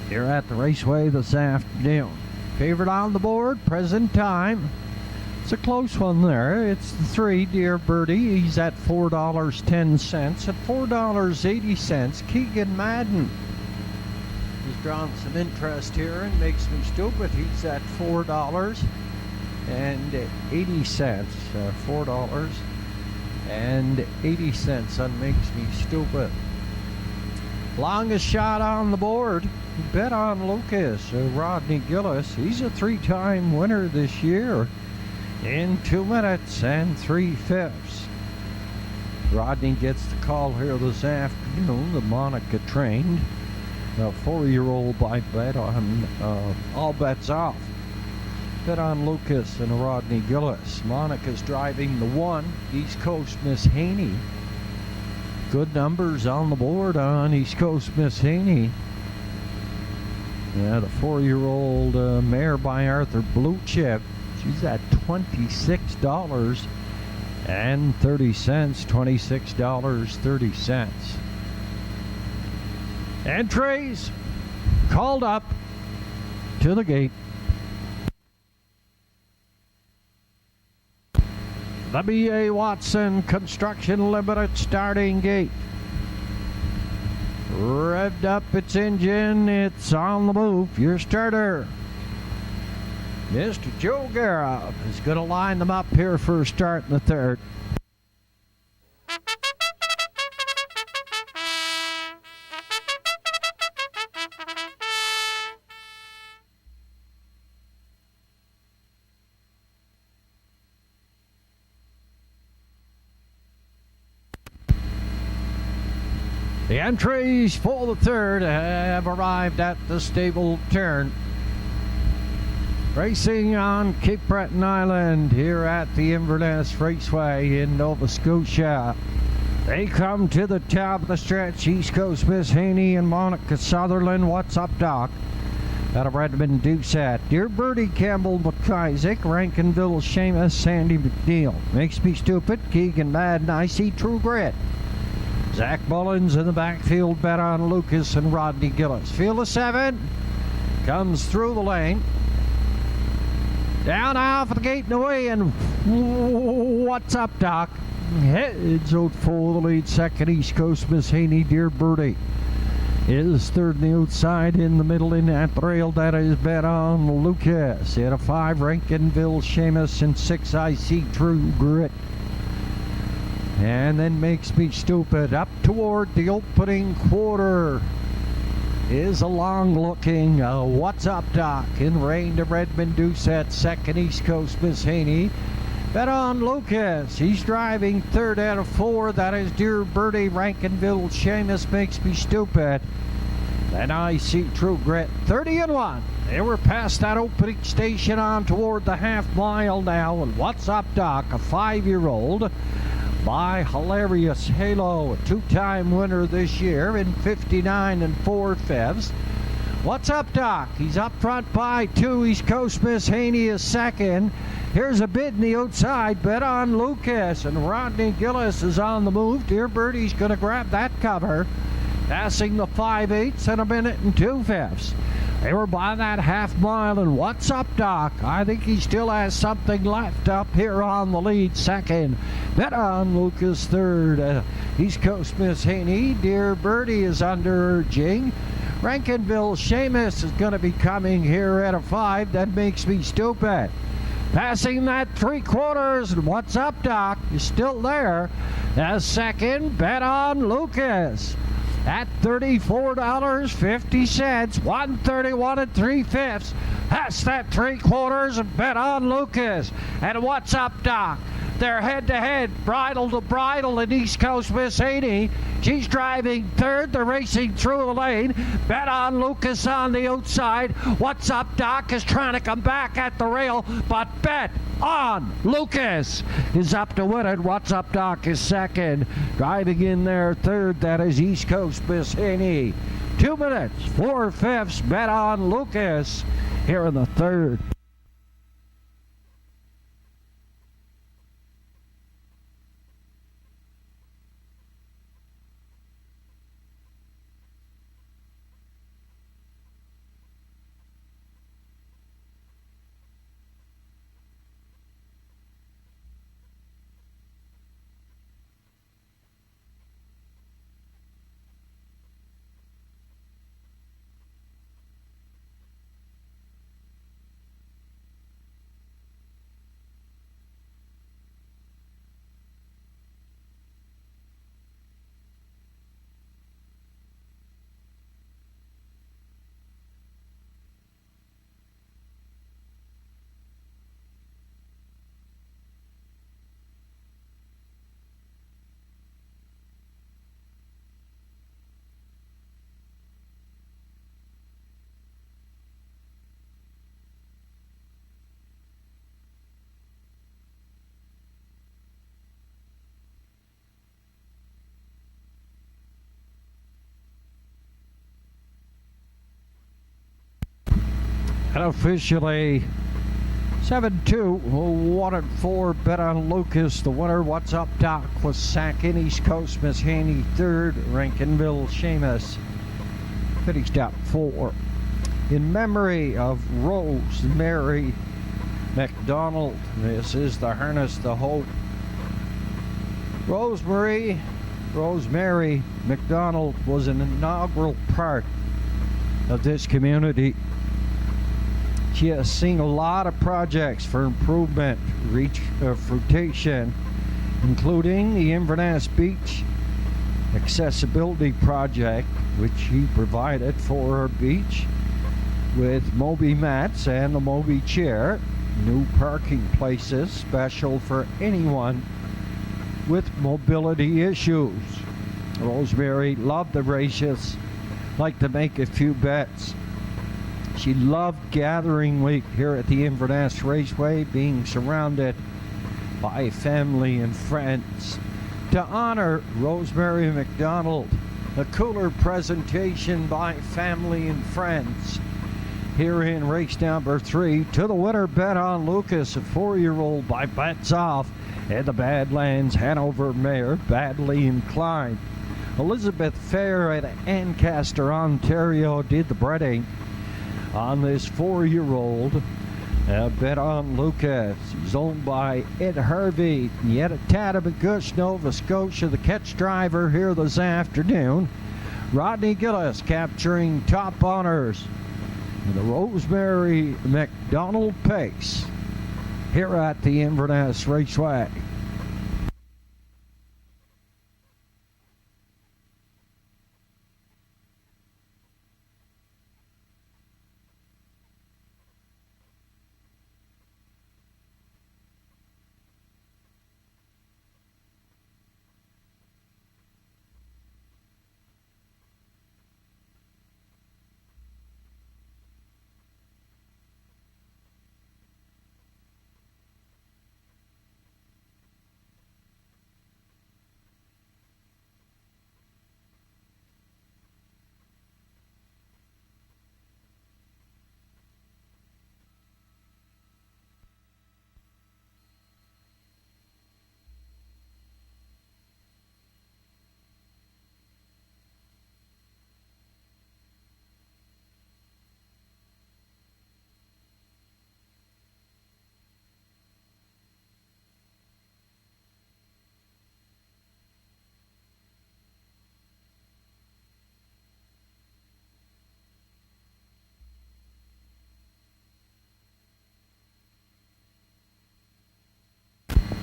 here at the Raceway this afternoon. Favorite on the board, present time. It's a close one there. It's the 3, Dear Birdie. He's at $4.10. At $4.80, Keegan Madden. He's drawn some interest here and makes me stupid. He's at $4.80. $4.80 on makes me stupid. Longest shot on the board, bet on Lucas, Rodney Gillis. He's a 3-time winner this year in 2 minutes and 3/5. Rodney gets the call here this afternoon. The Monica trained, a 4-year-old by bet on all bets off. Bet on Lucas and Rodney Gillis. Monica's driving the 1, East Coast Miss Haney. Good numbers on the board on East Coast Miss Haney. Yeah, the 4-year-old mare by Arthur Bluechip. She's at $26.30. $26.30. Entries called up to the gate. The B.A. Watson Construction Limited starting gate. Revved up its engine, it's on the move. Your starter, Mr. Joe Garab, is going to line them up here for a start in the third. The entries for the third have arrived at the stable turn. Racing on Cape Breton Island here at the Inverness Raceway in Nova Scotia. They come to the top of the stretch. East Coast Miss Haney and Monica Sutherland. What's up, Doc? Out of Redmond, Doucette. Dear Birdie, Campbell McIsaac, Rankinville, Seamus, Sandy McNeil. Makes Me Stupid, Keegan Madden, I See True Grit. Zach Mullins in the backfield, bet on Lucas and Rodney Gillis. Field of 7 comes through the lane. Down off the gate and away, and what's up, Doc? Heads out for the lead. Second, East Coast Miss Haney, Dear Birdie is third on the outside. In the middle in at the rail, that is bet on Lucas. At a 5, Rankinville, Seamus, and 6, I See True Grit. And then Makes Me Stupid. Up toward the opening quarter is a long-looking What's Up, Doc? In rain to Redmond Doucette. Second, East Coast Miss Haney. Bet on Lucas. He's driving third out of 4. That is Dear Birdie, Rankinville, Seamus, Makes Me Stupid. Then I See True Grit. 30-1. They were past that opening station on toward the half mile now. And What's Up, Doc? A 5-year-old. By Hilarious Halo, a 2-time winner this year in 59 4/5. What's up, Doc? He's up front by 2. East Coast Miss Haney is second. Here's a bid in the outside. Bet on Lucas, and Rodney Gillis is on the move. Dear Birdie's going to grab that cover. Passing the 5/8 in a minute and 2/5. They were by that half mile, and What's Up, Doc? I think he still has something left up here on the lead. Second, bet on Lucas. Third, East Coast Miss Haney. Dear Birdie is under urging. Rankinville, Seamus is going to be coming here at a 5. That Makes Me Stupid. Passing that 3/4, and What's Up, Doc? Is still there. As second, bet on Lucas. At $34.50, 131 3/5. That's that 3/4 and bet on Lucas. And What's Up, Doc? They're head-to-head, bridle to bridle in East Coast Miss Haney. She's driving third. They're racing through the lane. Bet on Lucas on the outside. What's Up, Doc? Is trying to come back at the rail, but bet on Lucas is up to win it. What's Up, Doc is second. Driving in there third, that is East Coast Miss Haney. 2 minutes, 4/5. Bet on Lucas here in the third. And officially 7-2, 1-4, bet on Lucas. The winner, What's Up Doc, was second. East Coast Miss Haney third. Rankinville Seamus finished up 4. In memory of Rosemary McDonald, this is the Harness the Hope. Rosemary McDonald was an inaugural part of this community. She has seen a lot of projects for improvement, fruition, including the Inverness Beach Accessibility Project, which she provided for her beach with Moby mats and the Moby chair, new parking places special for anyone with mobility issues. Rosemary loved the races, liked to make a few bets. She loved gathering week here at the Inverness Raceway, being surrounded by family and friends. To honor Rosemary McDonald, a cooler presentation by family and friends. Here in race number 3, to the winner, Bet on Lucas, a 4-year-old by Bets Off, and the Badlands Hanover mare, Badly Inclined. Elizabeth Fair at Ancaster, Ontario, did the breeding on this 4-year-old. Bet on Lucas. He's owned by Ed Harvey. Yet at Tattabagush, Nova Scotia, the catch driver here this afternoon, Rodney Gillis, capturing top honors in the Rosemary McDonald pace here at the Inverness Raceway.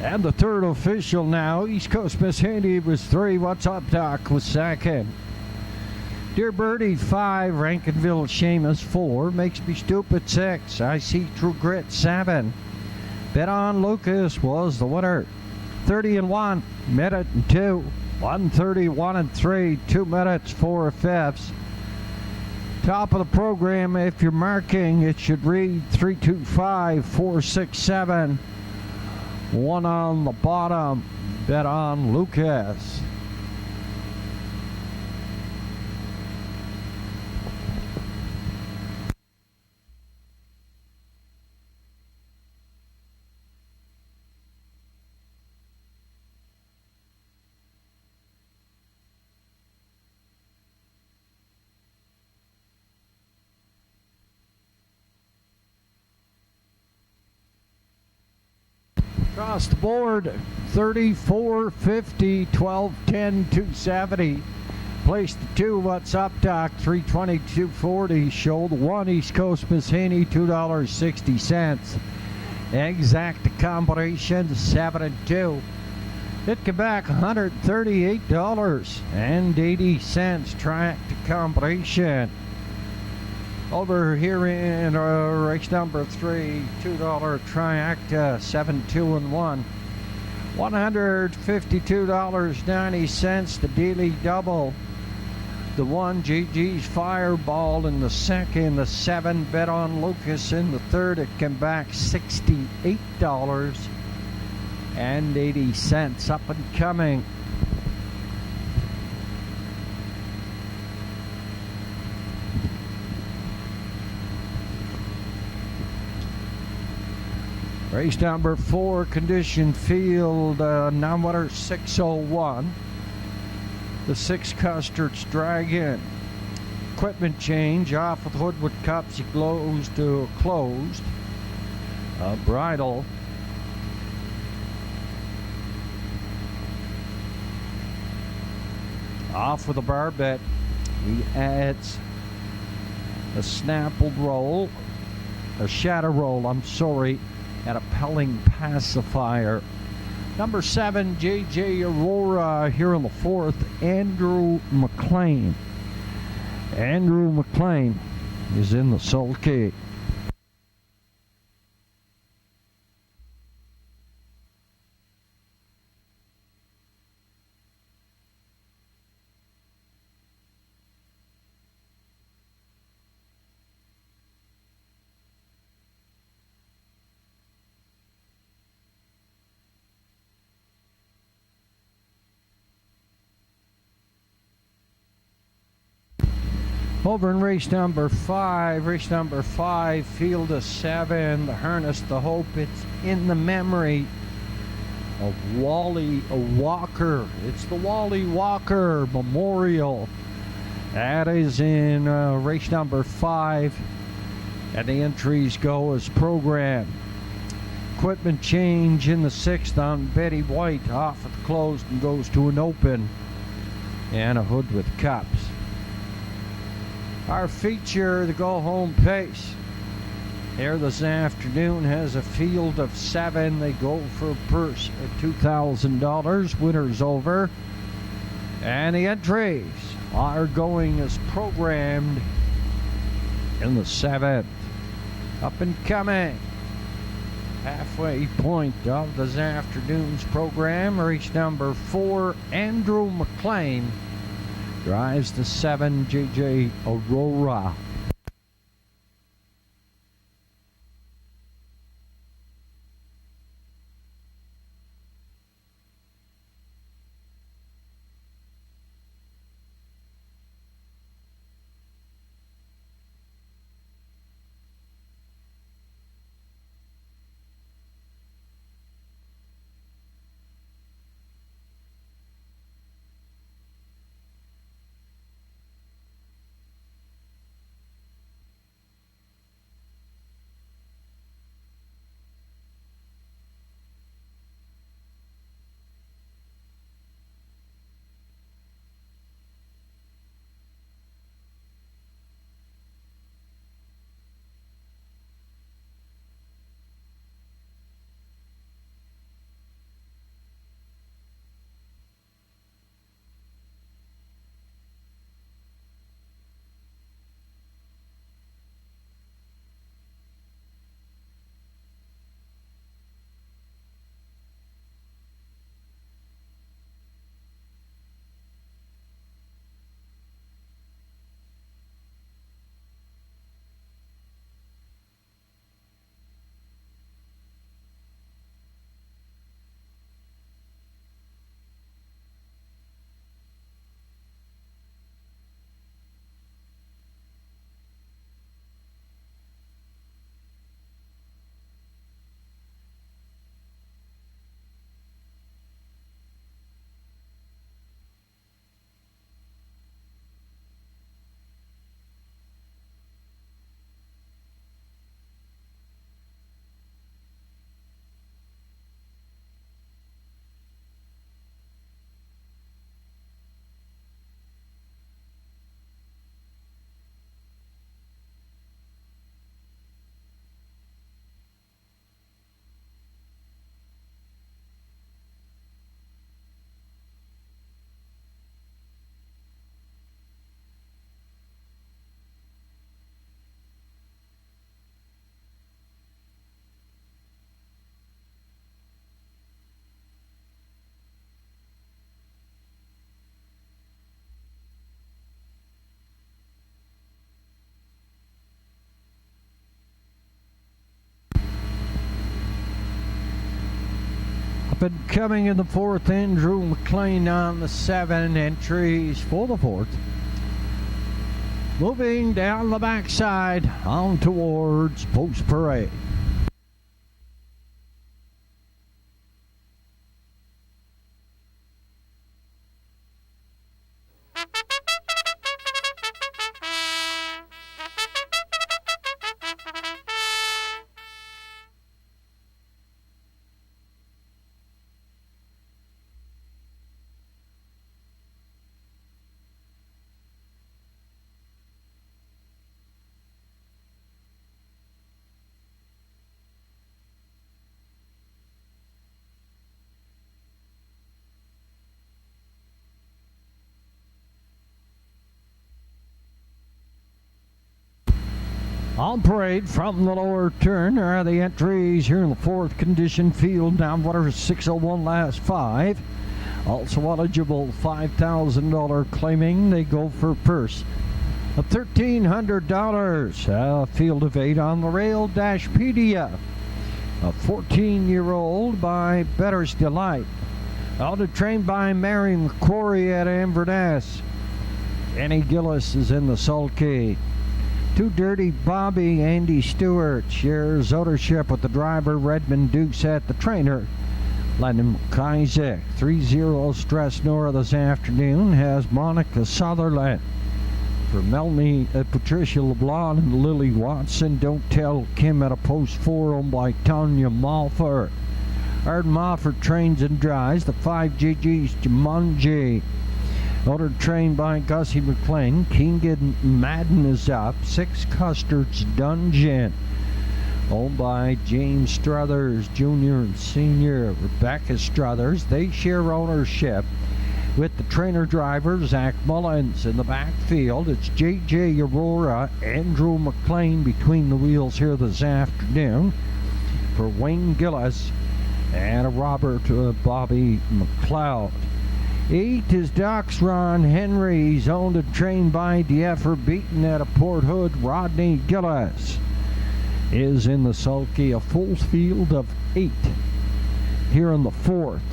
And the third official now, East Coast Miss Handy was 3, What's Up Doc was second. Dear Birdie 5, Rankinville Seamus 4, Makes Me Stupid 6, I See True Grit 7. Bet on Lucas was the winner. 30-1, minute and 2, 131 3, 2 minutes 4 fifths. Top of the program, if you're marking, it should read 325 467. 1 on the bottom, Bet on Lucas. Across the board, 34, 50, 12, 10, 270. Placed the 2, What's Up Doc, 320, 240. Showed 1, East Coast Miss Haney, $2.60. Exact combination, 7 and 2. It came back $138.80. Track to combination. Over here in race number 3, $2 Triacta, 7, 2 and 1. $152.90, the Dealey double. The 1, GG's Fireball in the second. The 7, Bet on Lucas in the third. It came back $68.80. Up and coming. Race number 4, condition field, number 601. The 6 Custards Dragon. Equipment change, off with hood with cups, closed to closed. Bridle. Off with a barbette. He adds a snappled roll, a shadow roll, I'm sorry, and a pelling pacifier. Number 7, JJ Aurora here in the 4th, Andrew McLean. Andrew McLean is in the sulky. Over in race number 5, field of 7, the harness, the hope, it's in the memory of Wally Walker. It's the Wally Walker Memorial. That is in race number 5, and the entries go as programmed. Equipment change in the 6th on Betty White, off at the closed and goes to an open, and a hood with cups. Our feature, the go-home pace, here this afternoon has a field of 7. They go for a purse of $2,000. Winner's over. And the entries are going as programmed in the 7th. Up and coming. Halfway point of this afternoon's program, race number 4, Andrew McLean drives the 7, JJ Aurora. Up and coming in the 4th, Andrew McLean on the 7, entries for the 4th. Moving down the backside on towards Post Parade. On parade from the lower turn are the entries here in the fourth condition field. Now water 601 last 5. Also eligible $5,000 claiming they go for purse of $1,300. A field of 8 on the rail. Dashpedia, a 14-year-old by Better's Delight. Out of train by Mary McQuarrie at Inverness. Annie Gillis is in the sulky. Two Dirty Bobby, Andy Stewart shares ownership with the driver Redmond Dukes at the trainer. Lennon McIsaac, 3-0 Stress Nora this afternoon has Monica Sutherland. For Melanie, Patricia LeBlanc and Lily Watson, Don't Tell Kim at a post 4 owned by Tanya Malford. Arden Mofford trains and drives the 5 GG's Jumanji. Ordered train by Gussie McLean. Kingin Madden is up. 6 Custards Dungeon. Owned by James Struthers Jr. and Sr. Rebecca Struthers. They share ownership with the trainer driver Zach Mullins. In the backfield, it's JJ Aurora, Andrew McLean between the wheels here this afternoon for Wayne Gillis and Robert Bobby McLeod. 8 is Doc's Ron Henry. He's owned and trained by DFR Beaton at a Port Hood. Rodney Gillis is in the sulky. A full field of 8 here in the fourth.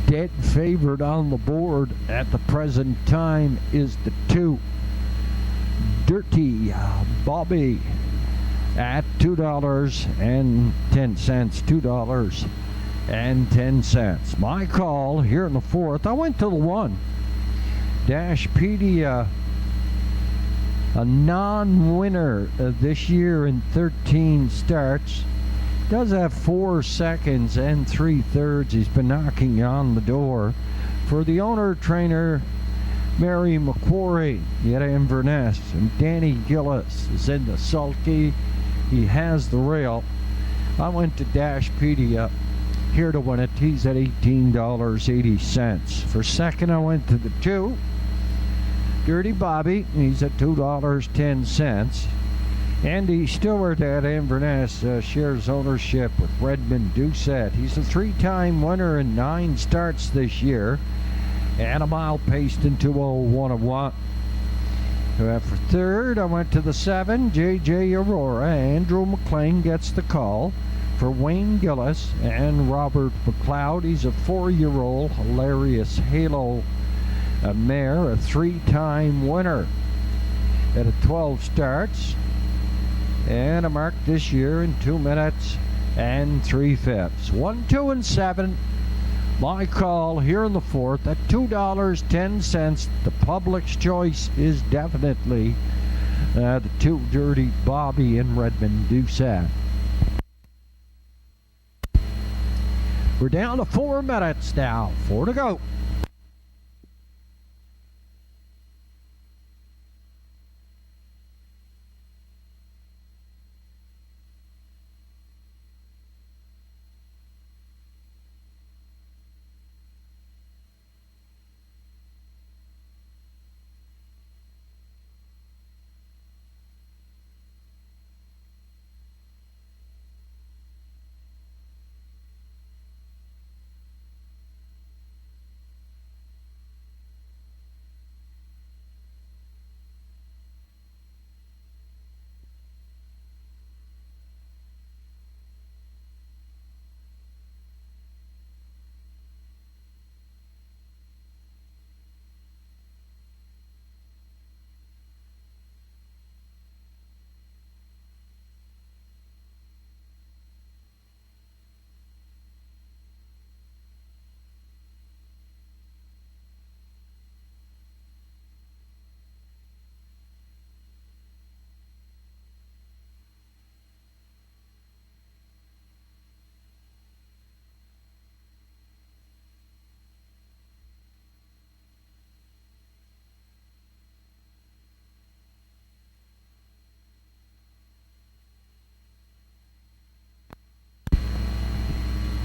Dead favorite on the board at the present time is the 2 Dirty Bobby at $2.10. $2.10. My call here in the fourth. I went to the 1. Dashpedia, a non-winner this year in 13 starts. Does have 4 seconds and 3/3. He's been knocking on the door. For the owner trainer, Mary McQuarrie at Inverness, and Danny Gillis is in the sulky. He has the rail. I went to Dashpedia here to win it. He's at $18.80. For second, I went to the 2 Dirty Bobby. He's at $2.10. Andy Stewart at Inverness shares ownership with Redmond Doucette. He's a 3-time winner in 9 starts this year, and a mile paced in 2:01.1. For third, I went to the 7 JJ Aurora. Andrew McLean gets the call for Wayne Gillis and Robert McLeod. He's a 4-year-old hilarious Halo mare, a 3-time winner at a 12 starts, and a mark this year in 2 minutes and 3/5. 1, 2, and 7. My call here in the fourth at $2.10. The public's choice is definitely the 2 Dirty Bobby and Redmond Doucette. We're down to 4 minutes now. 4 to go.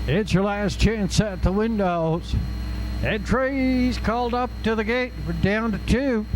It's your last chance at the windows. Entries called up to the gate. We're down to 2.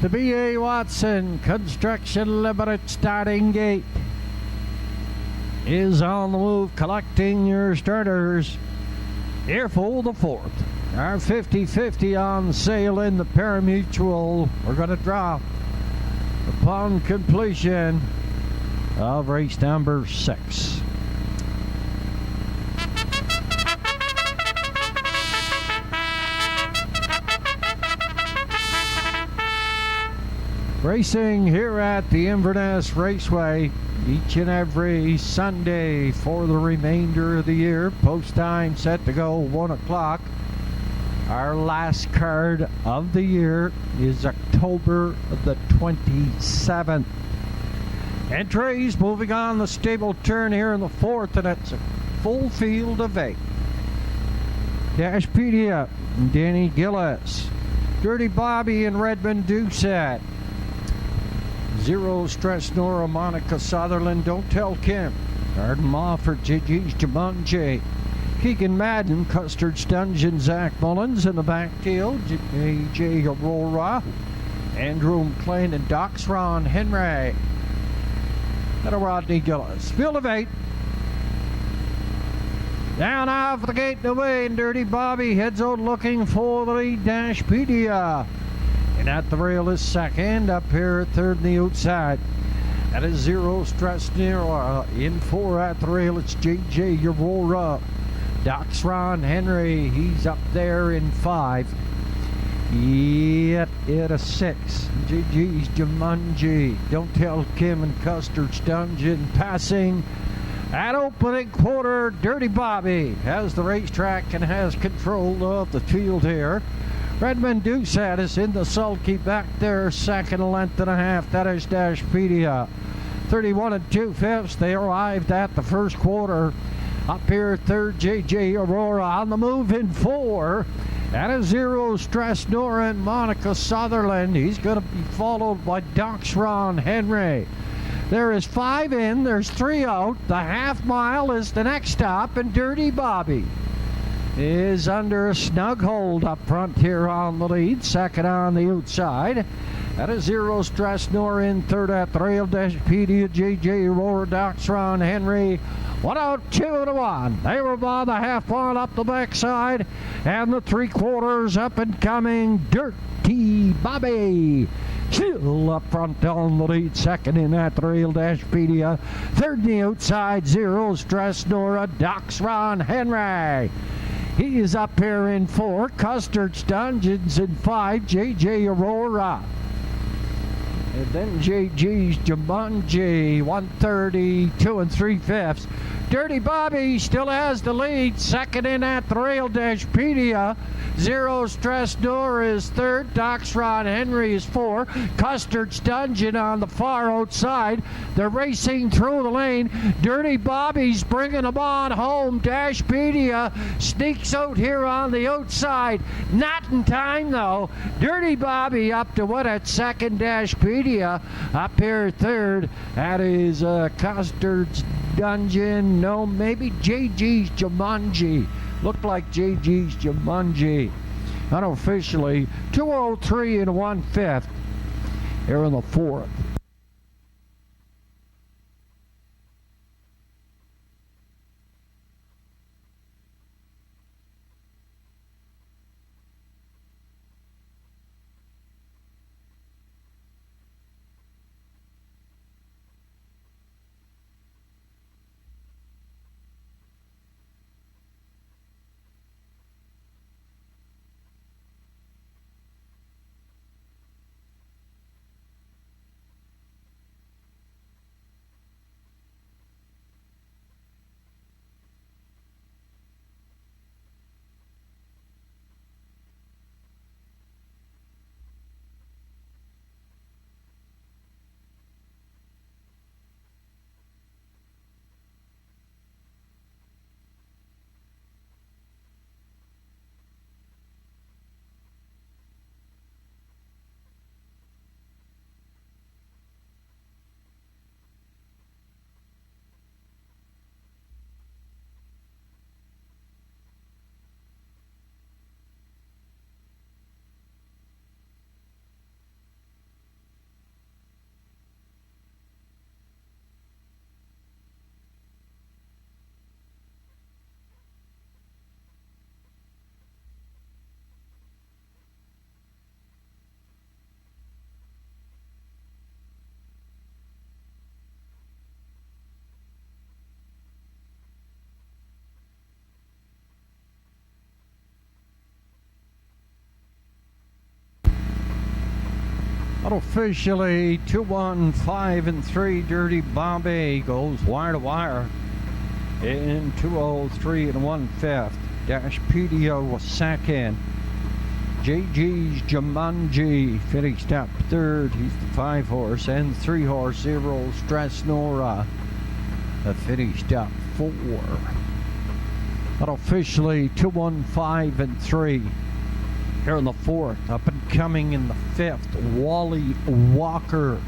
The B.A. Watson Construction Limited starting gate is on the move, collecting your starters. Here for the fourth. Our 50-50 on sale in the pari-mutuel. We're going to draw upon completion of race number 6. Racing here at the Inverness Raceway each and every Sunday for the remainder of the year. Post time set to go 1 o'clock. Our last card of the year is October the 27th. Entries moving on the stable turn here in the fourth, and it's a full field of 8. Dashpedia, Danny Gillis, Dirty Bobby and Redmond Doucette. Zero Stress Nora, Monica Sutherland, Don't Tell Kim, Garden Mofford, Gigi's Jumanji, Keegan Madden, Custard Stungeon, Zach Mullins in the backfield, J.J. Aurora, Andrew McLean and Docs Ron Henry, and a Rodney Gillis. Field of 8. Down off the gate and away, and Dirty Bobby heads out looking for the lead. Dashpedia. And at the rail is second, up here at third on the outside. That is Zero Stress Nero. In 4 at the rail, it's J.J. Aurora. Docs Ron Henry, he's up there in 5. Yet at a 6. J.J.'s Jumanji. Don't Tell Kim and Custard's Dungeon passing. At opening quarter, Dirty Bobby has the racetrack and has control of the field here. Redmond Doucette is in the sulky back there, second, a length and a half. That is Dashpedia. 31 2/5. They arrived at the first quarter. Up here, third, J.J. Aurora on the move in 4. That is Zero Stress Nora and Monica Sutherland. He's going to be followed by Docs Ron Henry. There is 5 in, there's 3 out. The half mile is the next stop, and Dirty Bobby is under a snug hold up front here on the lead. Second on the outside. That is Zero Stress Nora in third at the rail. Dashpedia, J.J. Aurora, Docs Ron Henry. 1 out, 2 to 1. They were by the half mile up the backside. And the 3/4 up and coming. Dirty Bobby. Chill up front on the lead. Second in at the rail. Dashpedia. Third in the outside. Zero Stress Nora, Docs Ron Henry. He is up here in 4. Custard's Dungeons in 5. J.J. Aurora. And then J.G.'s Jumanji. 132 3/5. Dirty Bobby still has the lead. Second in at the rail. Dashpedia. Zero Stress Nora is third. Docs Ron Henry is 4. Custard's Dungeon on the far outside. They're racing through the lane. Dirty Bobby's bringing them on home. Dashpedia sneaks out here on the outside. Not in time though. Dirty Bobby up to what at second. Dashpedia up here third. That is Custard's Dungeon. No, maybe J.G.'s Jumanji. Looked like J.G.'s Jumanji. Unofficially, 203 1/5 here in the fourth. Unofficially 2-1-5 and 3. Dirty Bobby goes wire to wire in 203 and 1/5. Dashpedia was second. JG's Jumanji finished up third. He's the 5 horse, and the 3 horse Zero Stress Nora finished up 4. Unofficially 2-1-5 and 3. Here in the 4th, up and coming in the 5th, Wally Walker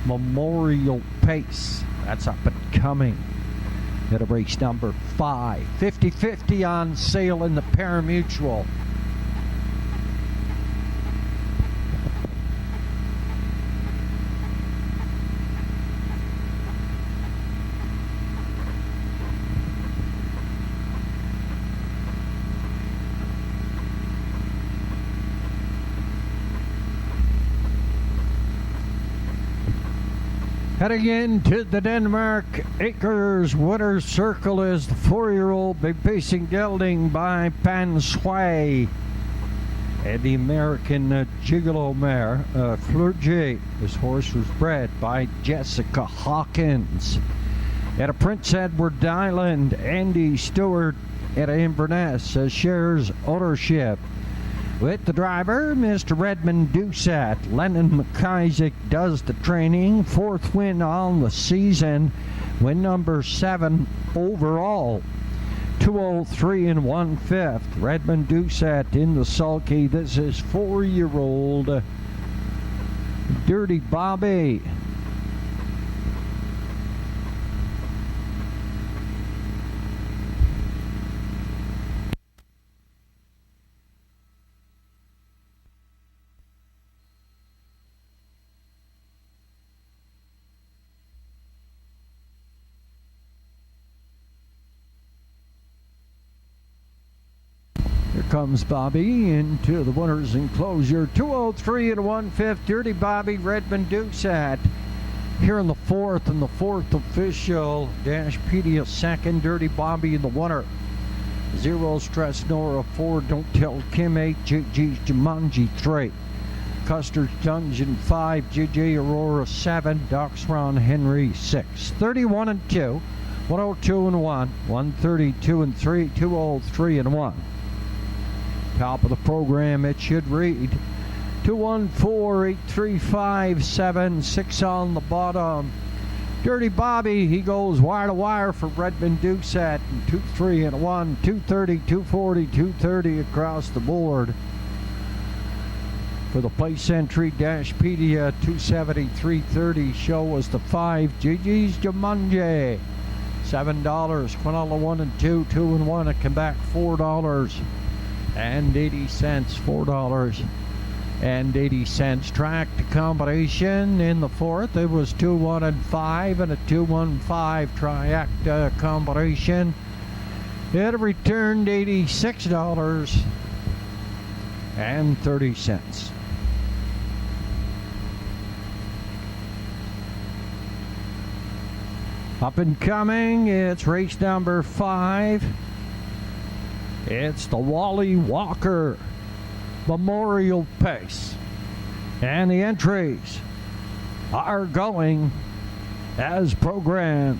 Memorial Pace. That's up and coming. At a race number 5. 50-50 on sale in the parimutuel. Heading into the Denmark Acres Winner's Circle is the 4-year-old Big Pacing Gelding by Pan Sway. And the American Gigolo mare, Fleur J. This horse was bred by Jessica Hawkins. At a Prince Edward Island, Andy Stewart at Inverness shares ownership with the driver, Mr. Redmond Doucette. Lennon McIsaac does the training. 4th win on the season. Win number 7 overall. 203 and 1/5. Redmond Doucette in the sulky. This is 4-year-old Dirty Bobby. Here comes Bobby into the winner's enclosure. 203 and 1/5. Dirty Bobby, Redmond Doucette. Here in the 4th, and the 4th official. Dashpedia 2nd. Dirty Bobby in the winner. Zero Stress Nora 4. Don't Tell Kim 8. JG's Jumanji 3. Custer's Dungeon 5. JJ Aurora 7. Doc's Ron Henry 6. 31 and 2. 102 and 1. 132 and 3. 203 and 1. Top of the program, it should read 214-835-76 on the bottom. Dirty Bobby, he goes wire to wire for Redmond Doucette. 2-3 and 1, 230, 240, 230 across the board. For the place entry, Dashpedia 270, 330. Show was the 5. GG's Jumanji, $7. Quinola 1 and 2, 2 and 1. It came back $4.80. $4.80. Track to combination in the 4th. It was 2-1 and 5 and a 2-1-5 triacta combination. It returned $86.30. Up and coming, it's race number 5. It's the Wally Walker Memorial Pace. And the entries are going as programmed.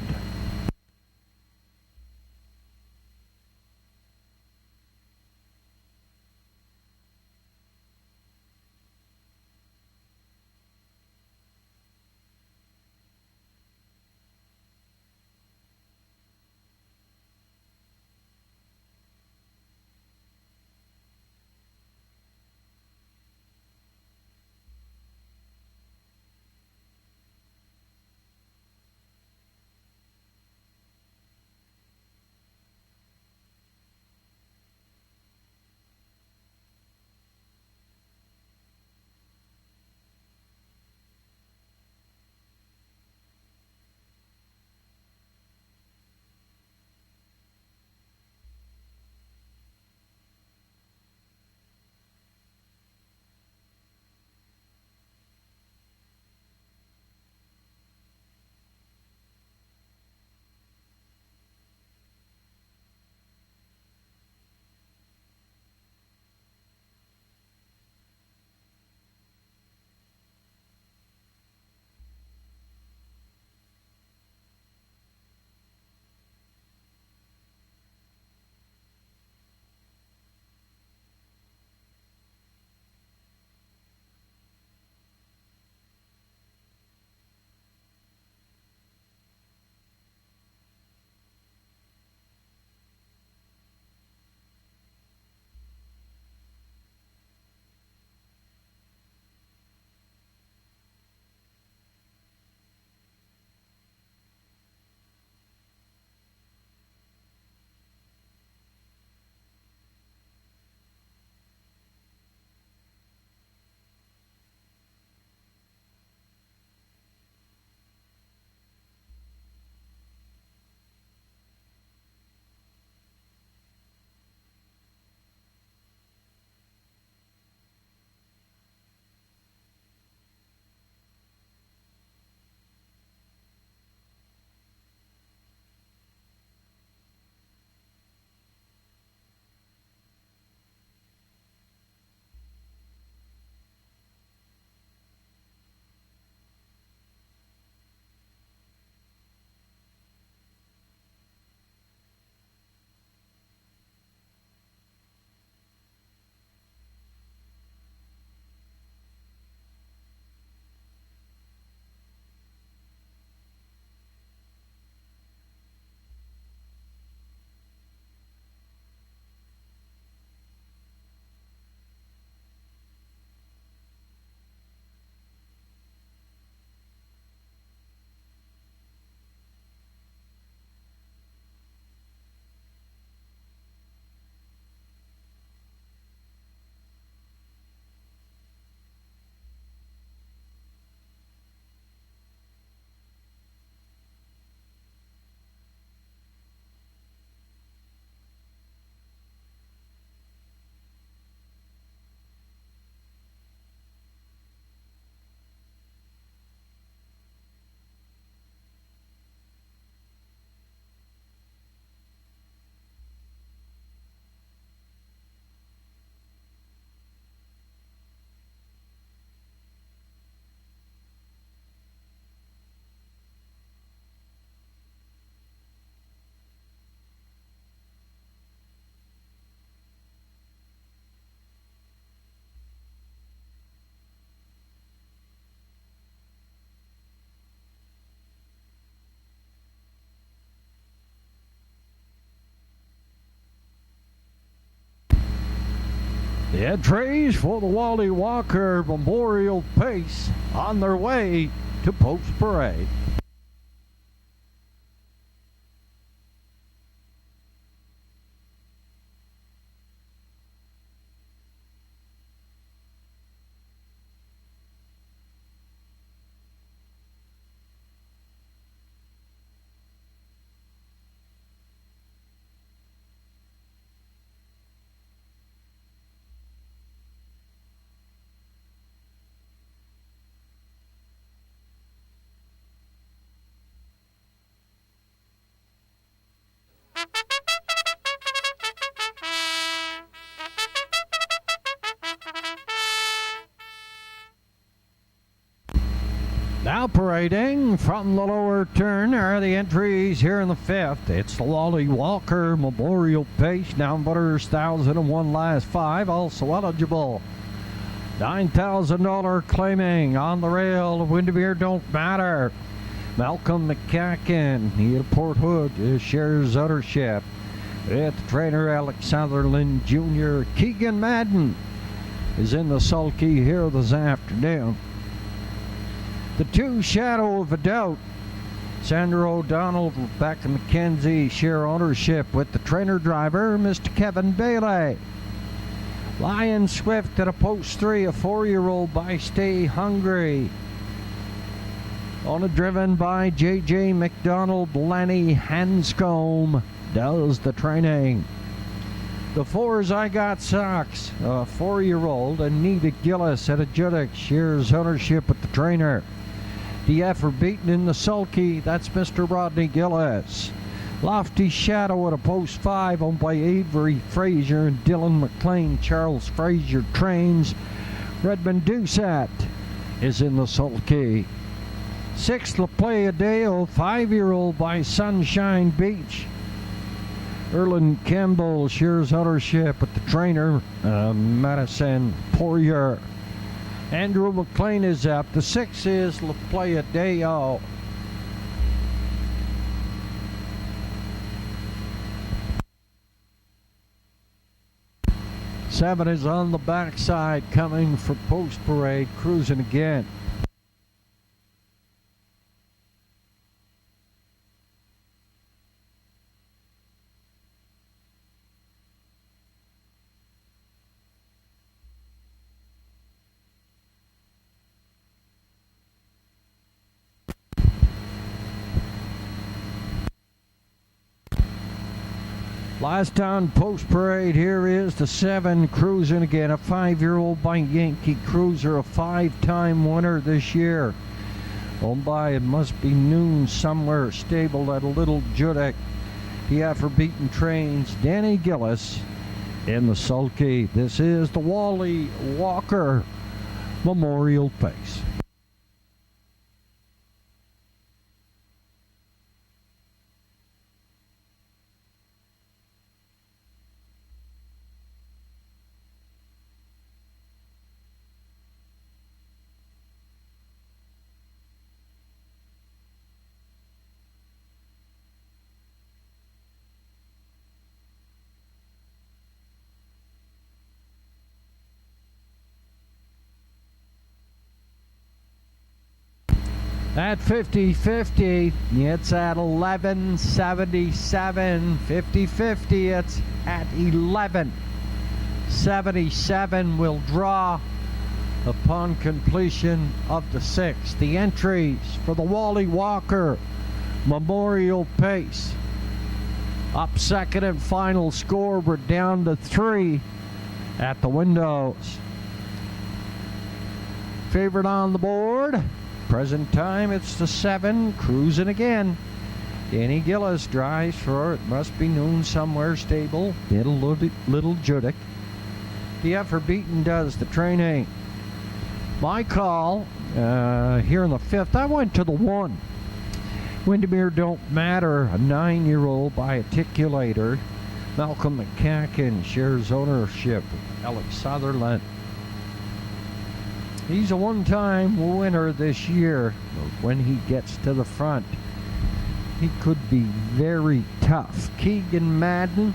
The entries for the Wally Walker Memorial Pace on their way to Post Parade. Now parading from the lower turn are the entries here in the fifth. It's the Wally Walker Memorial Pace, down butters 1,001 last 5, also eligible. $9,000 claiming on the rail. Windermere Don't Matter. Malcolm McCacken, he at Port Hood shares ownership with trainer Alex Sutherland Jr. Keegan Madden is in the sulky here this afternoon. The two Shadow of a Doubt, Sandra O'Donnell, Rebecca McKenzie share ownership with the trainer driver, Mr. Kevin Bailey. Lion Swift at a post 3, a 4-year-old by Stay Hungry. Driven by J.J. McDonald, Lenny Hanscombe does the training. The 4's I Got Socks, a 4-year-old, Anita Gillis at a Judic shares ownership with the trainer. The effort beaten in the sulky, that's Mr. Rodney Gillis. Lofty Shadow at a post 5, owned by Avery Frazier and Dylan McLean. Charles Frazier trains. Redmond Doucette is in the sulky. 6th, La Playa Deo, 5-year-old by Sunshine Beach. Erlen Campbell shares ownership with the trainer, Madison Poirier. Andrew McLean is up. The 6 is La Playa Deo. Seven is on the backside, coming for Post Parade, cruising again. Last on Post Parade, here is the 7 cruising again, a 5-year-old by Yankee Cruiser, a 5-time winner this year. Owned by, it must be Noon Somewhere, stable at a Little Judic. The effort beaten trains, Danny Gillis in the sulky. This is the Wally Walker Memorial Pace. At 50-50, it's at 11.77. 50-50, it's at 11.77. Will draw upon completion of the 6th. The entries for the Wally Walker Memorial Pace. Up second and final score, we're down to 3 at the windows. Favorite on the board. Present time, it's the 7, cruising again. Danny Gillis drives for, it must be Noon Somewhere, stable, Little Judic. The effort beaten does the training. My call here in the 5th, I went to the 1. Windermere Don't Matter, a 9-year-old by Articulator. Malcolm McCacken shares ownership with Alex Sutherland. He's a one-time winner this year. When he gets to the front, he could be very tough. Keegan Madden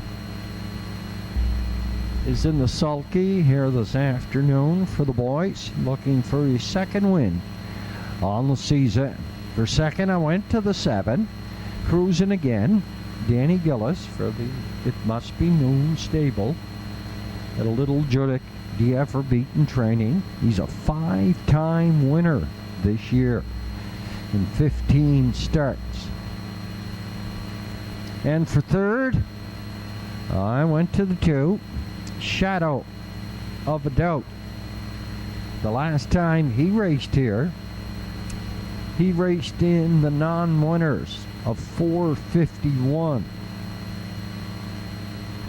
is in the sulky here this afternoon for the boys, looking for his second win on the season. For second, I went to the 7, cruising again. Danny Gillis for the It Must Be Noon stable at a Little Juddick DF beaten training. He's a 5-time winner this year in 15 starts. And for third, I went to the 2, Shadow of a Doubt. The last time he raced here, he raced in the non-winners of 4:51.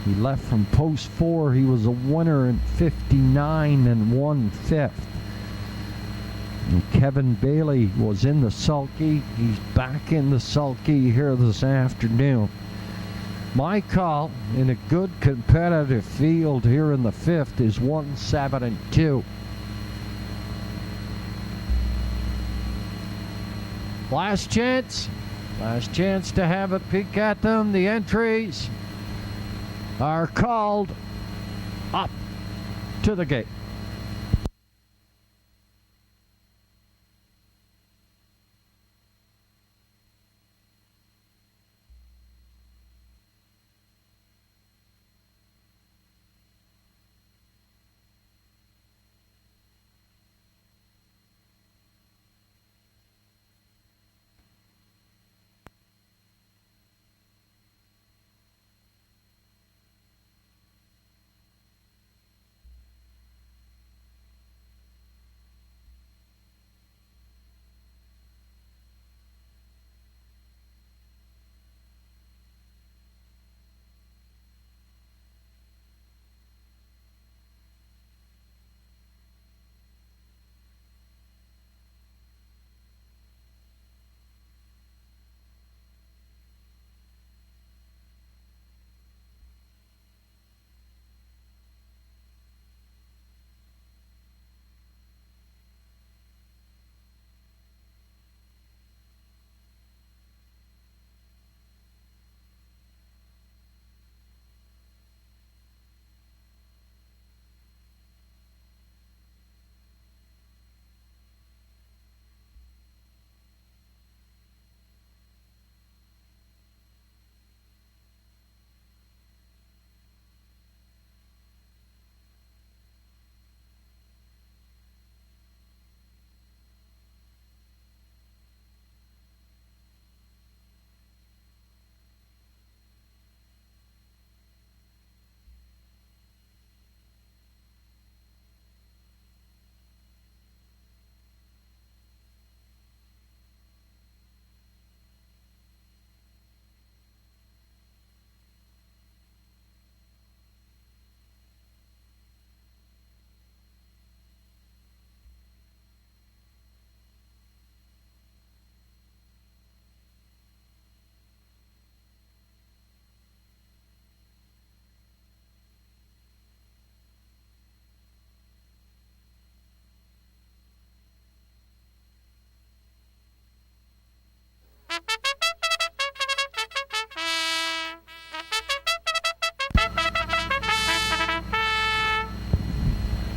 He left from post 4. He was a winner in 59 and 1/5. And Kevin Bailey was in the sulky. He's back in the sulky here this afternoon. My call in a good competitive field here in the 5th is 1, 7, and 2. Last chance to have a peek at them. The entries are called up to the gate.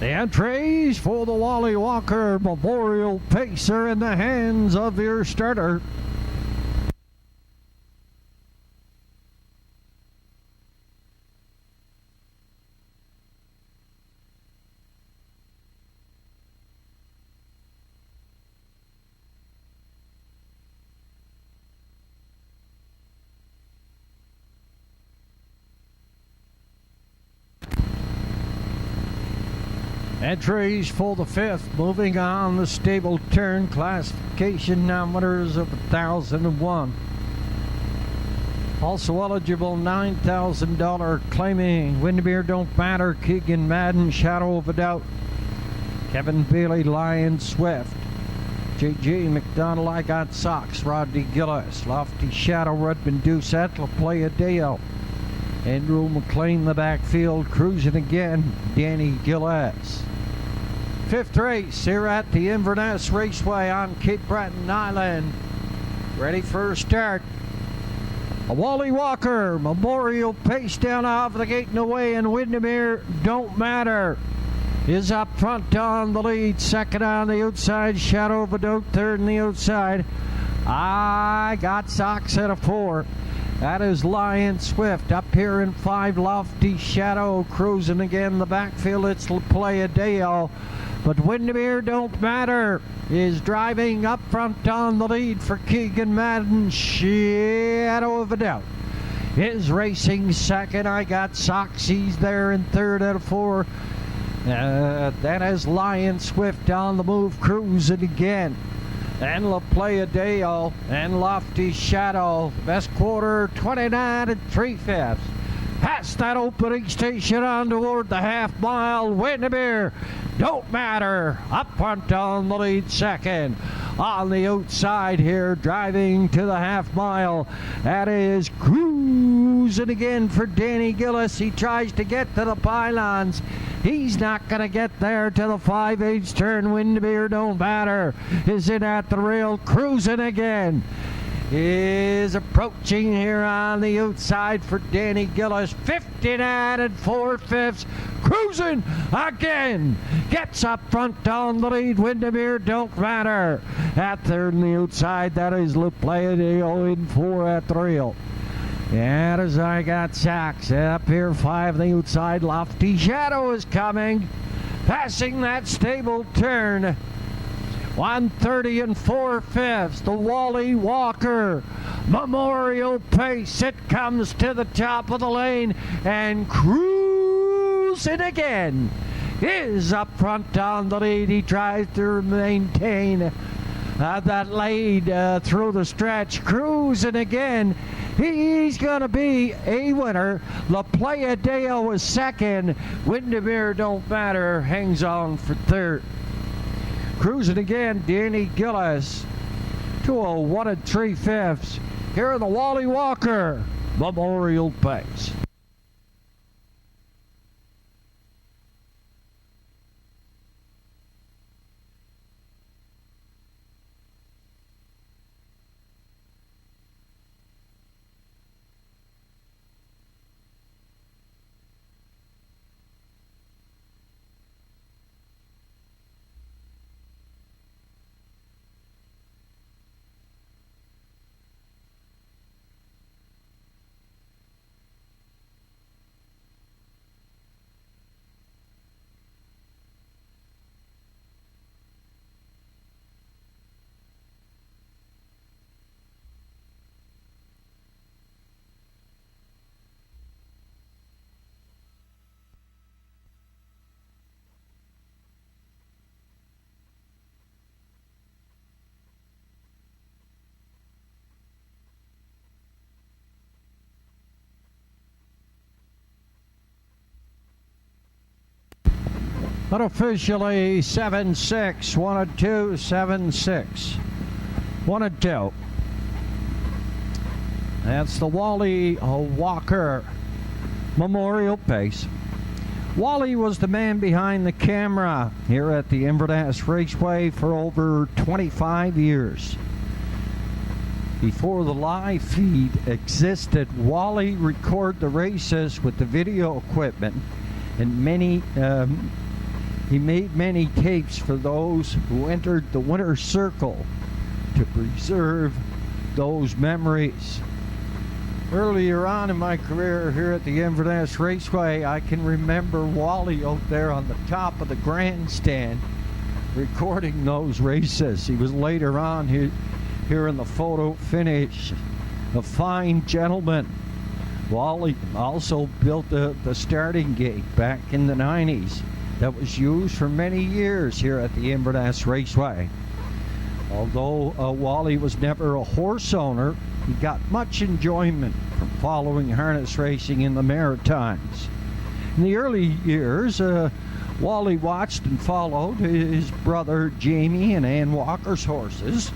The entries for the Wally Walker Memorial Pacer in the hands of your starter. Entries for the 5th, moving on the stable turn, classification numbers of 1001. Also eligible $9,000 claiming Windermere Don't Matter, Keegan Madden, Shadow of a Doubt, Kevin Bailey, Lion Swift, J.J. McDonald, I Got Socks, Rodney Gillis, Lofty Shadow, Redmond Doucette, La Playa Dale, Andrew McLean, the backfield, cruising again, Danny Gillis. 5th race here at the Inverness Raceway on Cape Breton Island. Ready for a start. Wally Walker, Memorial Pace down off the gate and away, and Windermere Don't Matter is up front on the lead. Second on the outside, Shadow of a Doubt. Third on the outside, I Got Socks at a 4. That is Lion Swift. Up here in 5, Lofty Shadow cruising again the backfield. It's Play a Dale. But Windermere Don't Matter is driving up front on the lead for Keegan Madden. Shadow of a Doubt is racing second. I Got Socks. He's there in third out of 4. That is Lion Swift on the move, cruising again. And Play a Dale and Lofty Shadow. Best quarter, 29 3/5. Past that opening station on toward the half mile. Windermere Don't Matter up front on the lead second. On the outside here, driving to the half mile. That is cruising again for Danny Gillis. He tries to get to the pylons. He's not going to get there to the 5/8 turn. Windermere Don't Matter is in at the rail, cruising again. Is approaching here on the outside for Danny Gillis. 59 4/5, cruising again. Gets up front on the lead. Windermere Don't Matter. At third on the outside, that is Play a Dale in 4 at the rail. And as I Got Socks up here, 5 on the outside, Lofty Shadow is coming, passing that stable turn. 130 4/5, the Wally Walker Memorial Pace. It comes to the top of the lane and cruising again. Is up front on the lead. He tries to maintain that lead through the stretch, cruising again. He's going to be a winner. Play a Dale was second. Windermere Don't Matter hangs on for third. Cruising again, Danny Gillis to a 1 3/5 here in the Wally Walker Memorial Pace. Unofficially 7-6, 1-2, 7-6, 1-2. That's the Wally Walker Memorial Pace. Wally was the man behind the camera here at the Inverness Raceway for over 25 years. Before the live feed existed, Wally recorded the races with the video equipment, and he made many tapes for those who entered the winner's circle to preserve those memories. Earlier on in my career here at the Inverness Raceway, I can remember Wally out there on the top of the grandstand recording those races. He was later on here in the photo finish, a fine gentleman. Wally also built the starting gate back in the 90s. That was used for many years here at the Inverness Raceway. Although Wally was never a horse owner, he got much enjoyment from following harness racing in the Maritimes. In the early years, Wally watched and followed his brother Jamie and Ann Walker's horses,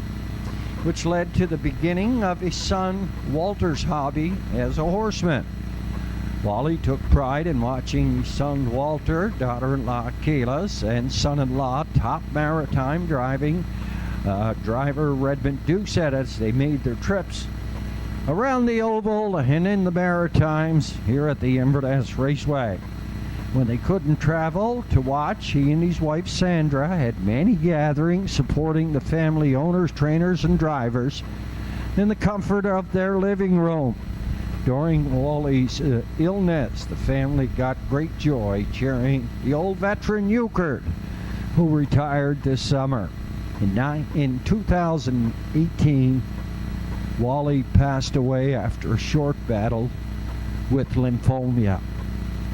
which led to the beginning of his son Walter's hobby as a horseman. Wally took pride in watching his son Walter, daughter-in-law Kayla's, and son-in-law top maritime driving driver Redmond Doucette as they made their trips around the Oval and in the Maritimes here at the Inverness Raceway. When they couldn't travel to watch, he and his wife Sandra had many gatherings supporting the family owners, trainers, and drivers in the comfort of their living room. During Wally's illness, the family got great joy cheering the old veteran Euchre, who retired this summer. In 2018, Wally passed away after a short battle with lymphoma.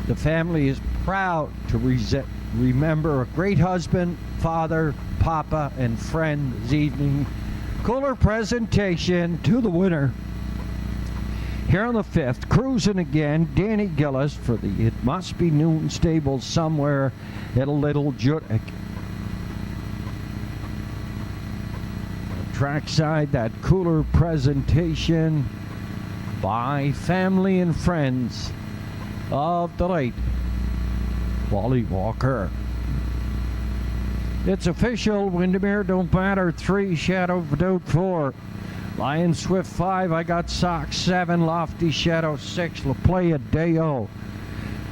The family is proud to remember a great husband, father, papa, and friend this evening. Cooler presentation to the winner. Here on the 5th, cruising again, Danny Gillis for the It Must Be Noon Stable somewhere at a Little Jutic. Trackside, that cooler presentation by family and friends of the late Wally Walker. It's official. Windermere Don't Matter 3, Shadow of Doubt 4, Lion Swift 5, I Got Sock 7, Lofty Shadow 6, La Playa Deo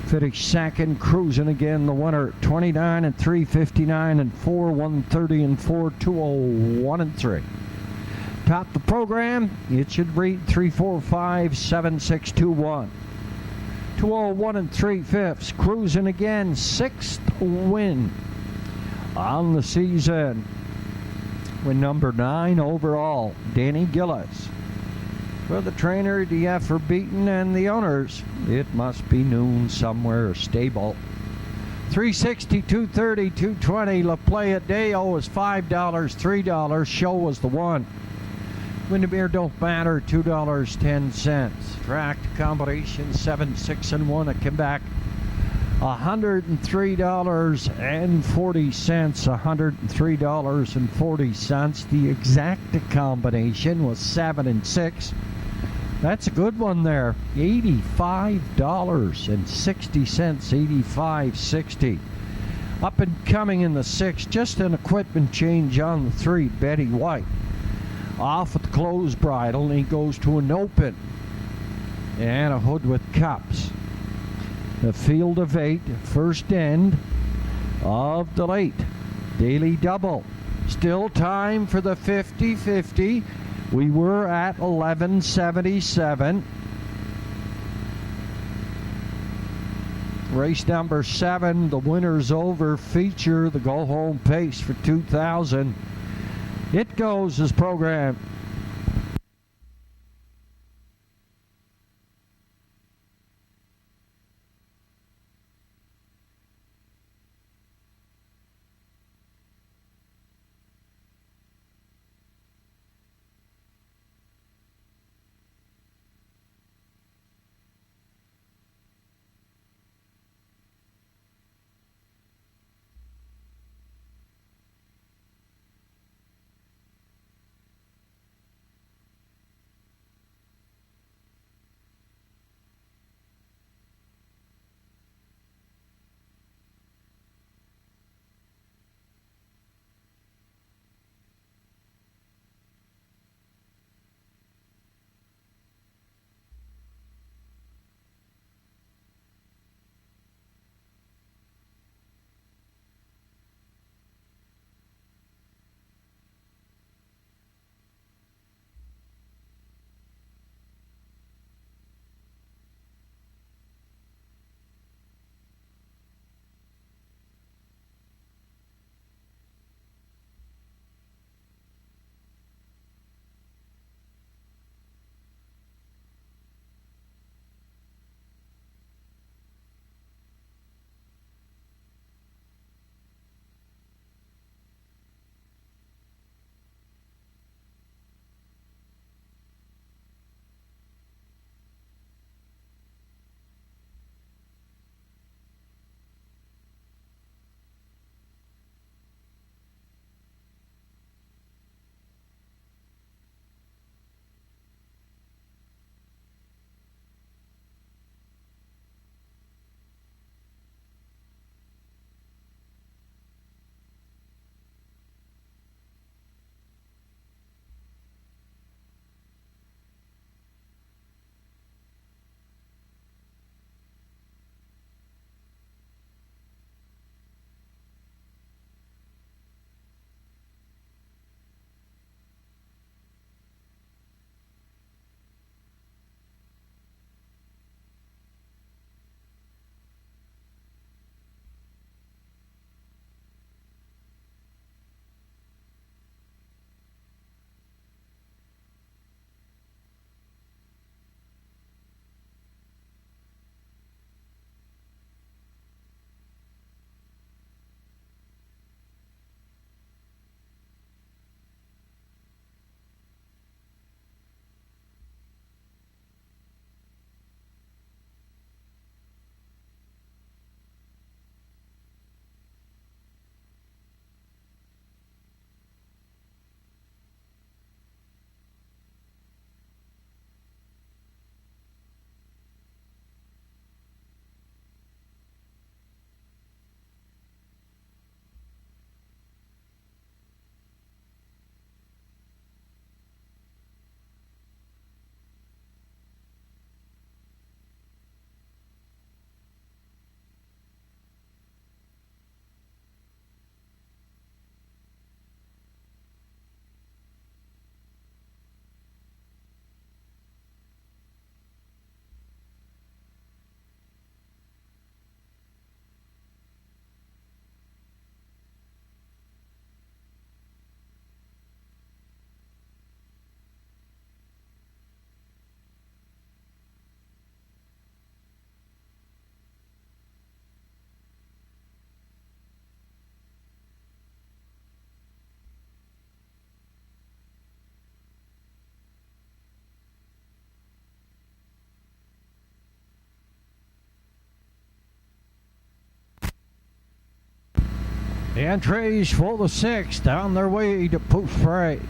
finished second, cruising again the winner 29 and 3, 59 and 4, 130 and 4, 201 and 3. Top the program, it should read 345 7621. 201 and 3/5, cruising again, 6th win on the season. Win number 9 overall, Danny Gillis. For the trainer, the effort beaten, and the owners, It Must Be Noon Somewhere Stable. 360, 230, 220, La Playa Deo was $5, $3, Show was the one. Windermere Don't Matter, $2.10. Track combination 7, 6, and 1 at Quebec, $103.40, $103.40. The exact combination was 7 and 6. That's a good one there. $85.60, $85.60. Up and coming in the 6, just an equipment change on the 3, Betty White. Off with the closed bridle, and he goes to an open and a hood with cups. The field of 8, first end of the late daily double. Still time for the 50-50. We were at 1177. Race number 7, the winner's over feature, the go home pace for 2000. It goes as programmed. The entries for the 6th on their way to post parade.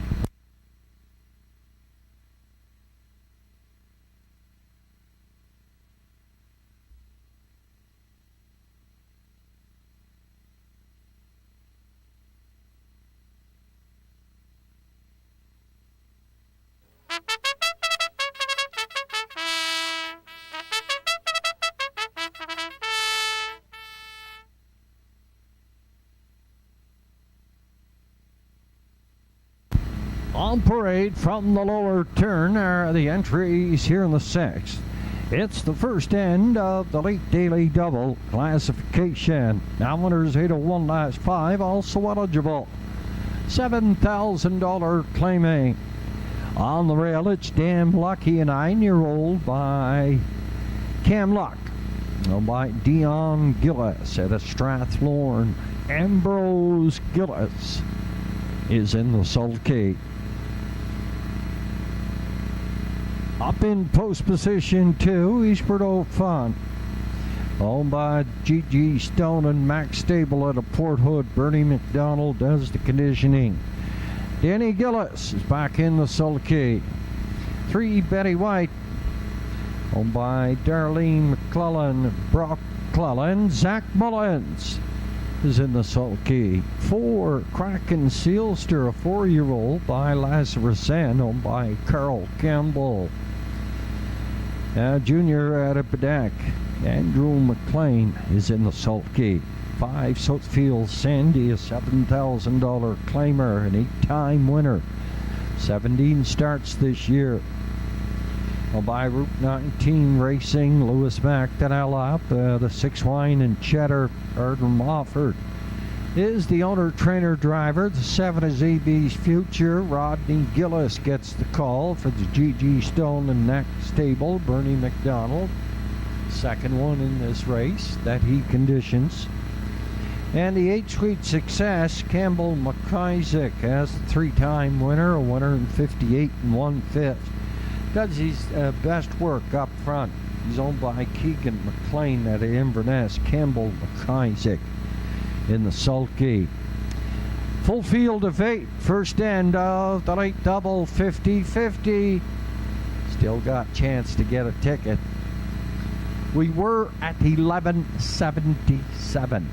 On parade from the lower turn are the entries here in the 6th. It's the first end of the late daily double classification. Now winners 801 last 5 also eligible. $7,000 claiming. On the rail it's Damn Lucky, a 9-year-old by Cam Luck. By Dion Gillis at a Strathmore. Ambrose Gillis is in the sulky. Up in post position 2, Eastford Fun. Owned by G.G. Stone and Max Stable at a Port Hood. Bernie McDonald does the conditioning. Danny Gillis is back in the sulky. 3, Betty White. Owned by Darlene McClellan, Brock McClellan. Zach Mullins is in the sulky. 4, Kraken Sealster, a 4-year-old by Lazarus N, owned by Carl Campbell. Junior at a Bedeck, Andrew McLean is in the sulky. 5, Southfield Sandy, a $7,000 claimer, an 8-time winner. 17 starts this year. By Route 19 Racing, Lewis McDonnell the 6 Wine and Cheddar, Erdem Mofford is the owner, trainer, driver. The 7 is AB's Future. Rodney Gillis gets the call for the G.G. Stone and Neck Stable. Bernie McDonald, second one in this race that he conditions. And the 8 Sweet Success, Campbell McIsaac as the 3-time winner, a 158 1/5. Does his best work up front. He's owned by Keegan McLean at Inverness. Campbell McIsaac in the sulky. Full field of 8, first end of the late double 50-50. Still got chance to get a ticket. We were at 1177.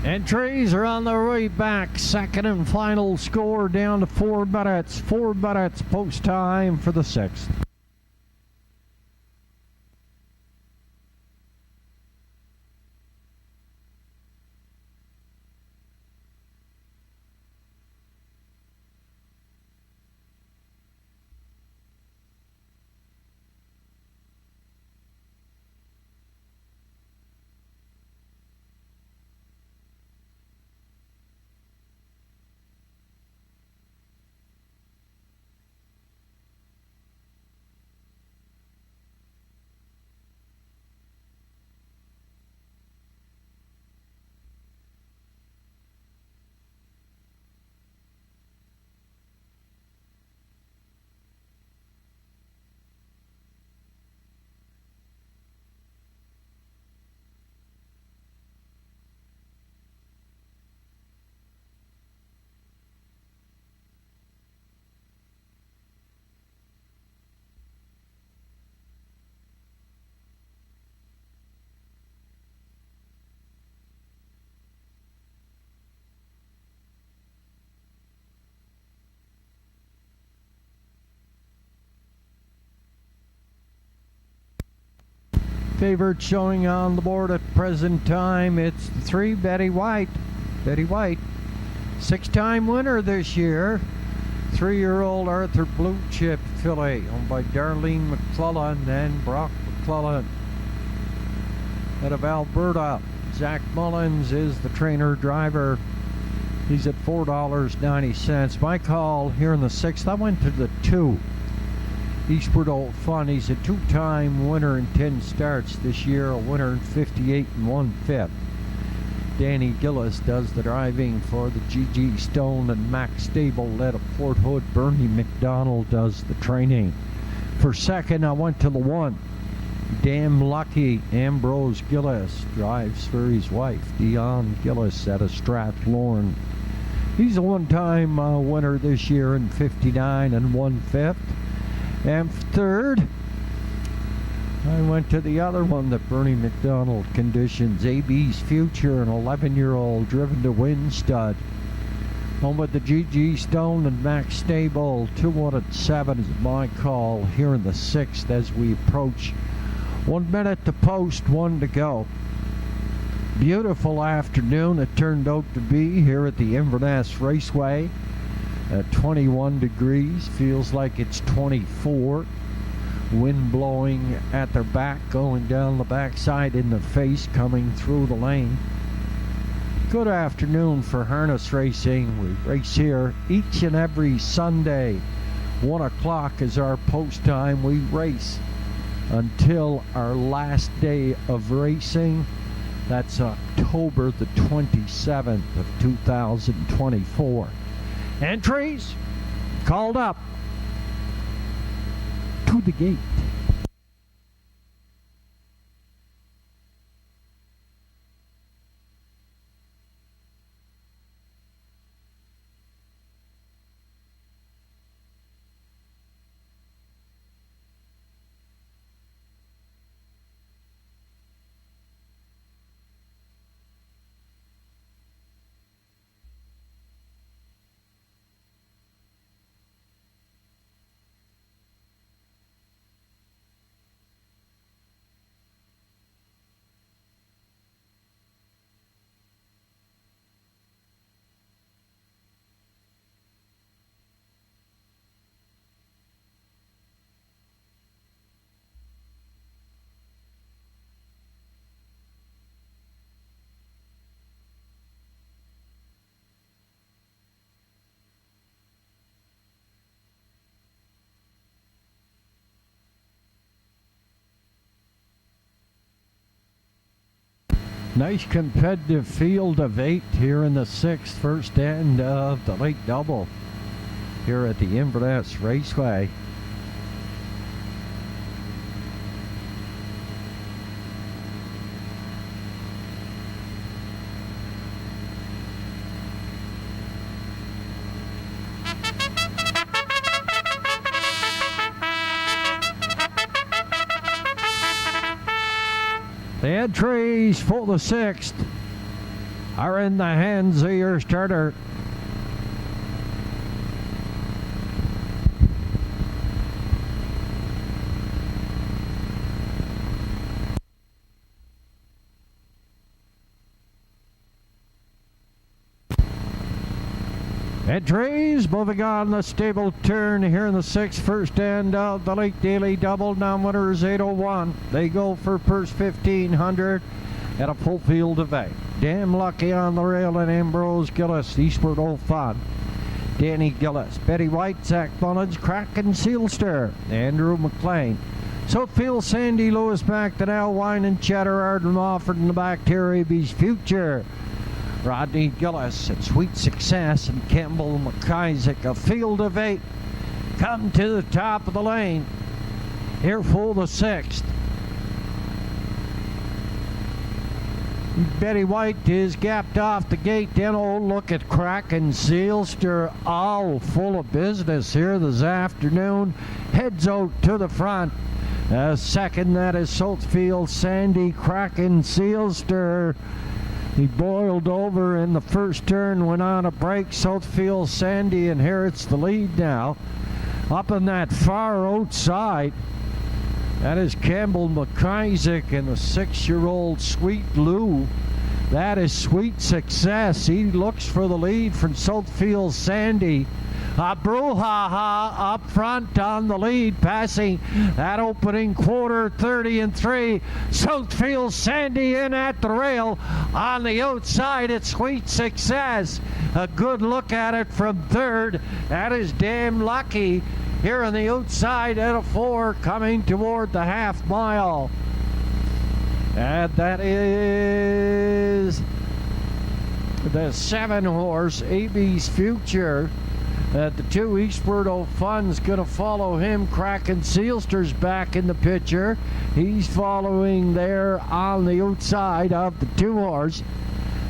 Entries are on their way back. Second and final score down to 4 minutes. 4 minutes post time for the 6th. Favorite showing on the board at present time, it's the 3 Betty White. Betty White, 6-time winner this year. 3-year-old Arthur Blue Chip filly, owned by Darlene McClellan and Brock McClellan. Out of Alberta, Zach Mullins is the trainer driver. He's at $4.90. My call here in the 6th, I went to the 2. Eastward Old Fun. He's a 2-time winner in 10 starts this year, a winner in 58 1/5. Danny Gillis does the driving for the G.G. Stone and Max Stable led of Fort Hood. Bernie McDonald does the training. For second, I went to the 1. Damn Lucky. Ambrose Gillis drives for his wife, Dion Gillis, out of Strathlourn. He's a 1-time winner this year in 59 1/5. And third, I went to the other one that Bernie McDonald conditions, AB's Future, an 11-year-old driven to win stud. Home with the G.G. Stone and Max Stable. 2-1-7 is my call here in the 6th as we approach 1 minute to post, 1 to go. Beautiful afternoon it turned out to be here at the Inverness Raceway. At 21 degrees, feels like it's 24. Wind blowing at their back, going down the backside in the face, coming through the lane. Good afternoon for harness racing. We race here each and every Sunday. 1 o'clock is our post time. We race until our last day of racing. That's October the 27th of 2024. Entries called up to the gate. Nice competitive field of 8 here in the 6th, first end of the late double here at the Inverness Raceway. The entries for the 6th are in the hands of your starter. Entries moving on the stable turn here in the 6th, first end of the late daily double. Non-winners 801. They go for purse 1,500 at a full field of 8. Damn Lucky on the rail and Ambrose Gillis, Eastward Old Fun. Danny Gillis, Betty White, Zach Mullins, Kraken Sealster, Andrew McLean. Soutfield, Sandy Lewis back to now, Wine and Cheddar, Arden Mofford in the back here, AB's Future. Rodney Gillis and Sweet Success and Campbell McIsaac. A field of 8 come to the top of the lane here for the 6th. Betty White is gapped off the gate. Then look at Kraken Sealster, all full of business here this afternoon. Heads out to the front. Second, that is Southfield Sandy. Kraken Sealster, he boiled over in the first turn, went on a break. Southfield Sandy inherits the lead now. Up on that far outside, That is Campbell McIsaac and the 6-year-old Sweet Lou. That is Sweet Success. He looks for the lead from Southfield Sandy. Brouhaha up front on the lead, passing that opening quarter, 30-3. Southfield Sandy in at the rail. On the outside, it's Sweet Success. A good look at it from third. That is Damn Lucky. Here on the outside at a 4, coming toward the half mile. And that is the 7-horse, AB's Future. The 2 Eastward O'Fun's going to follow him. Kraken Sealster's back in the picture. He's following there on the outside of the 2-horse.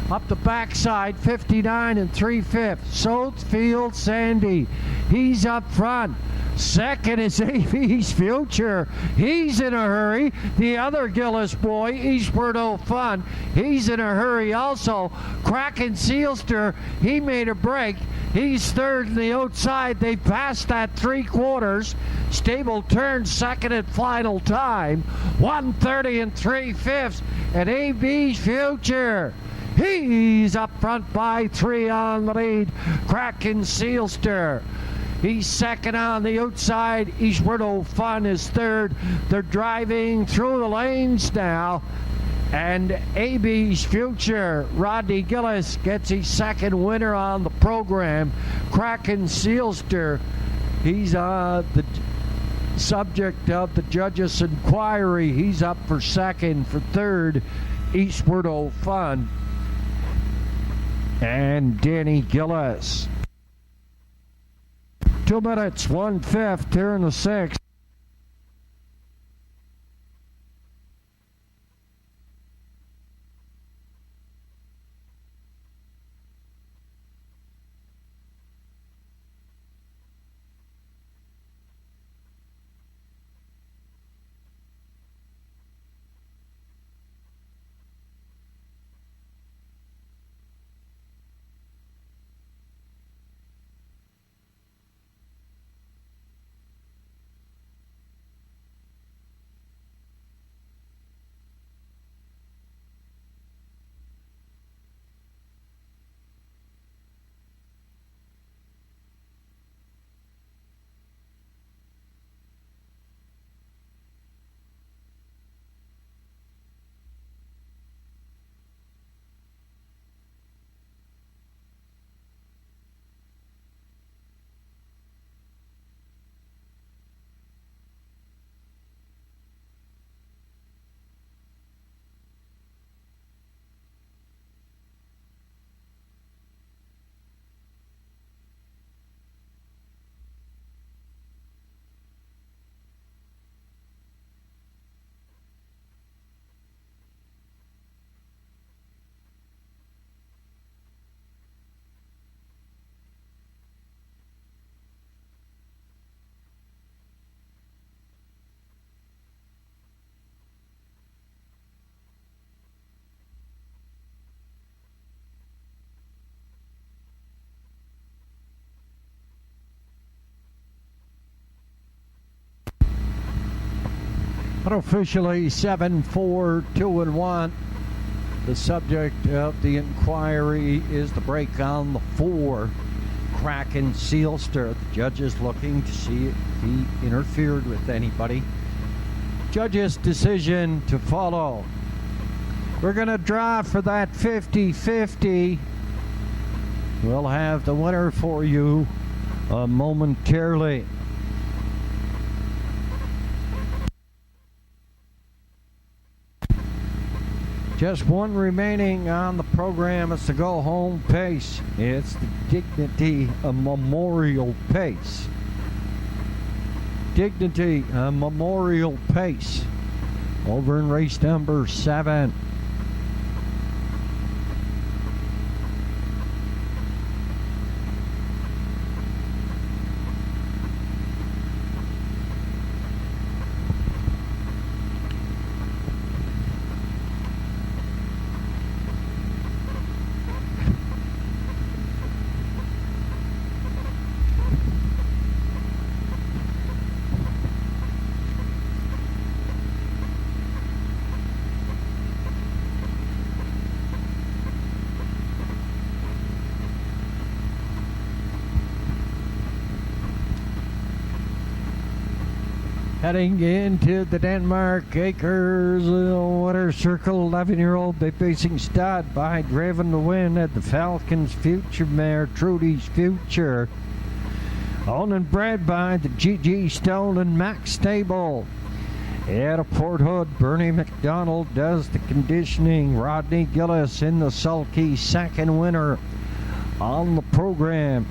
Up the backside, 59 3/5. Southfield Sandy. He's up front. Second is AB's Future. He's in a hurry. The other Gillis boy, Eastward O'Fun, he's in a hurry also. Kraken Sealster, he made a break. He's third in the outside. They passed that 3/4. Stable turn second and final time. 1:30 3/5. And AB's Future. He's up front by 3 on the lead. Kraken Sealster. He's second on the outside. Eastward O'Fun is third. They're driving through the lanes now. And AB's Future, Rodney Gillis, gets his second winner on the program. Kraken Sealster, he's the subject of the judges' inquiry. He's up for second. For third, Eastward O'Fun and Danny Gillis. 2 minutes, 1/5 here in the 6th. Unofficially 7-4-2-1. The subject of the inquiry is the break on the 4. Kraken Sealster. The judges looking to see if he interfered with anybody. Judges' decision to follow. We're going to draw for that 50-50. We'll have the winner for you momentarily. Just one remaining on the program. It's the go-home pace. It's the Dignity Memorial Pace. Dignity Memorial Pace. Over in race number 7. Heading into the Denmark Acres Water Circle, 11-year-old facing stud by Driven to Win at the Falcons Future mare, Trudy's Future. Owned and bred by the G.G. Stone and Max Stable. At a Port Hood, Bernie McDonald does the conditioning. Rodney Gillis in the sulky, second winner on the program.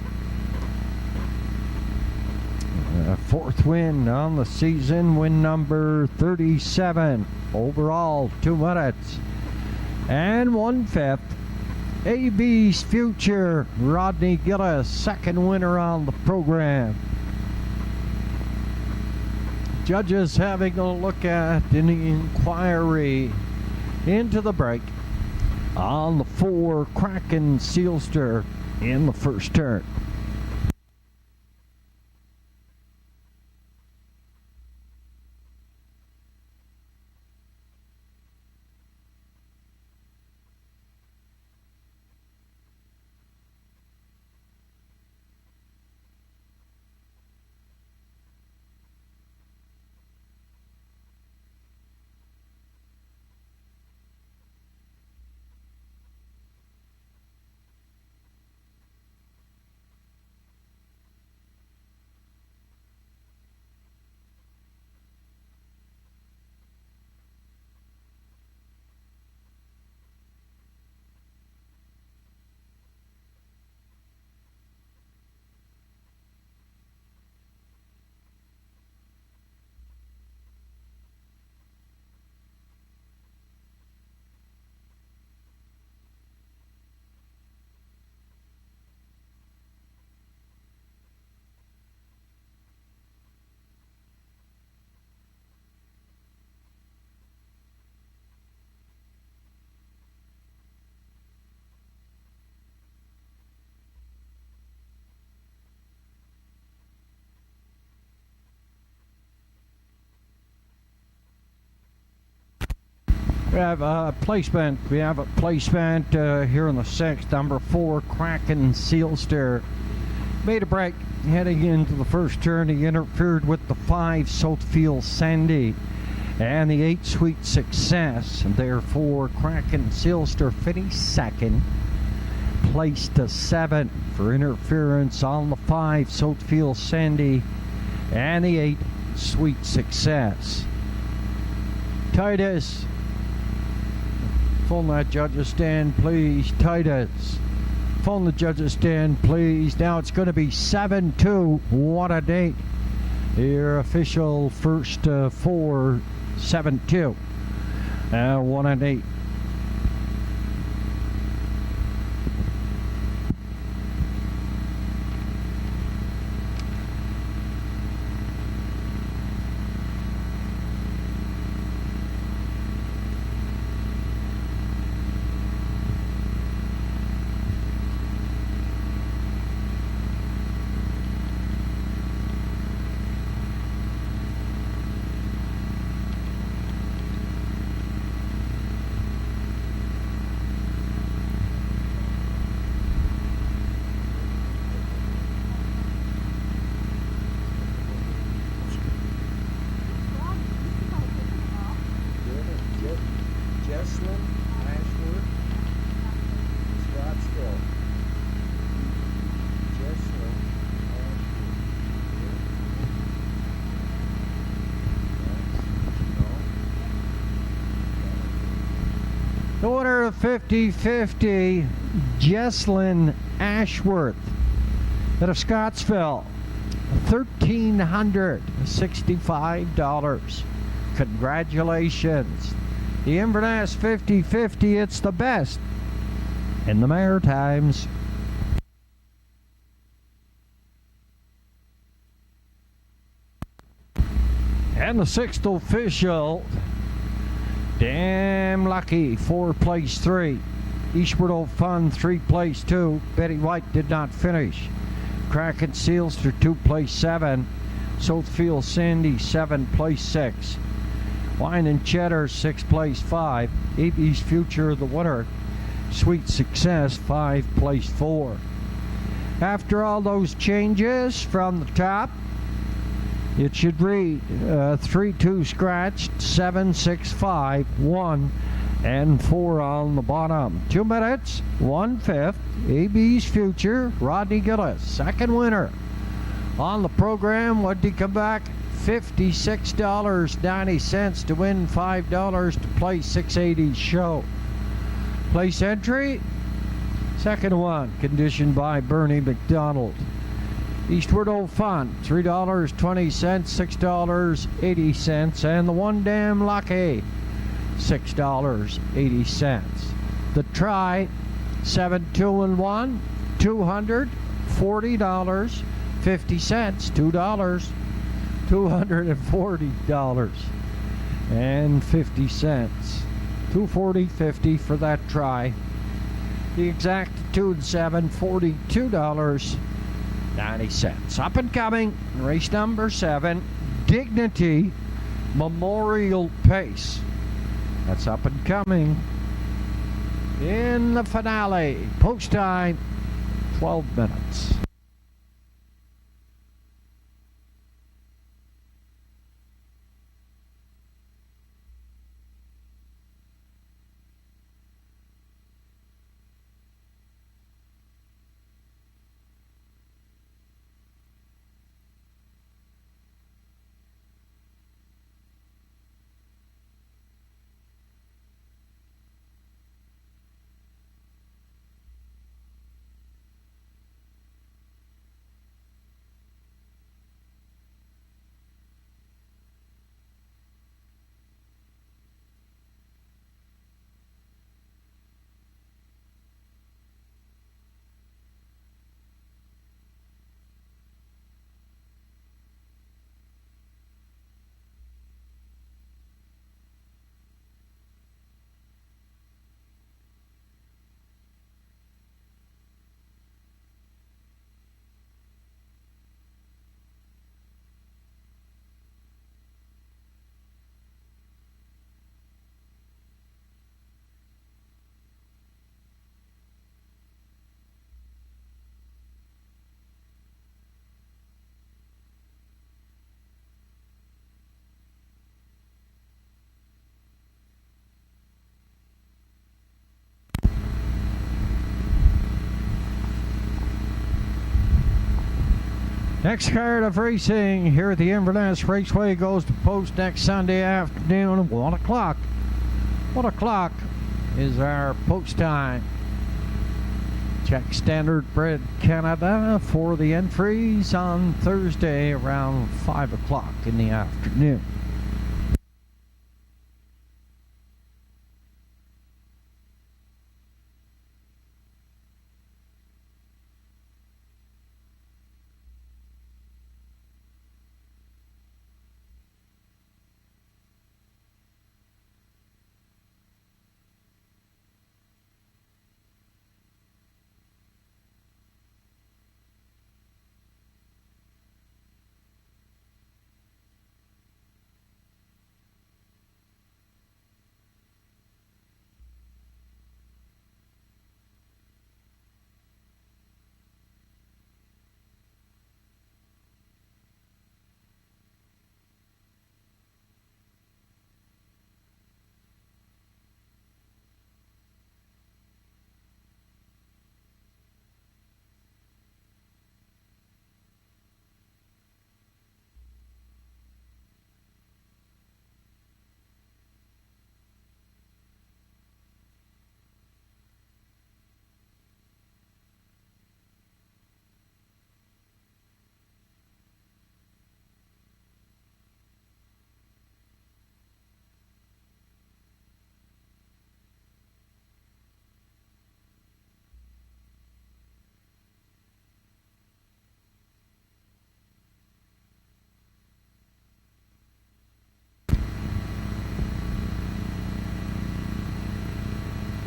Fourth win on the season, win number 37. Overall, 2 minutes and 1/5. AB's Future, Rodney Gillis, second winner on the program. Judges having a look at an inquiry into the break on the 4 Kraken Sealster in the first turn. We have a placement. Here in the 6th. Number 4, Kraken Sealster. Made a break. Heading into the first turn, he interfered with the 5, Southfield Sandy. And the 8, Sweet Success. And therefore, Kraken Sealster finished second. Placed to 7 for interference on the 5, Southfield Sandy. And the 8, Sweet Success. Titus. Phone that judges stand, please. Titus. Phone the judges stand, please. Now it's going to be 7-2. What a date. Your official first 4, 7-2. 1 and 8. The winner of 50-50, Jesslyn Ashworth out of Scottsville, $1,365. Congratulations. The Inverness 50-50, it's the best in the Maritimes. And the 6th official, Damn Lucky, 4 place 3. Eastward Old Fun, 3 place 2. Betty White did not finish. Kraken Sealster, 2 place 7. Southfield Sandy, 7 place 6. Wine and Cheddar, 6 place 5. AB's Future, the winner. Sweet Success, 5 place 4. After all those changes from the top, It should read 3-2 scratched, 7-6-5, 1 and 4 on the bottom. 2 minutes, 1/5. AB's Future, Rodney Gillis, second winner. On the program, what'd he come back? $56.90 to win $5 to play 680's show. Place entry, second one, conditioned by Bernie McDonald. Eastward Old Fun, $3.20, $6.80, and the One Damn Lucky, $6.80. The Try, 7-2-1, $240, 50 cents, $2, $240 and 50 cents. $240.50 for that try. The Exactitude 7, $42.90. Up and coming, race number 7, Dignity Memorial Pace. That's up and coming in the finale. Post time, 12 minutes. Next card of racing here at the Inverness Raceway goes to post next Sunday afternoon, 1 o'clock. 1 o'clock is our post time. Check Standard Bred Canada for the entries on Thursday around 5 o'clock in the afternoon.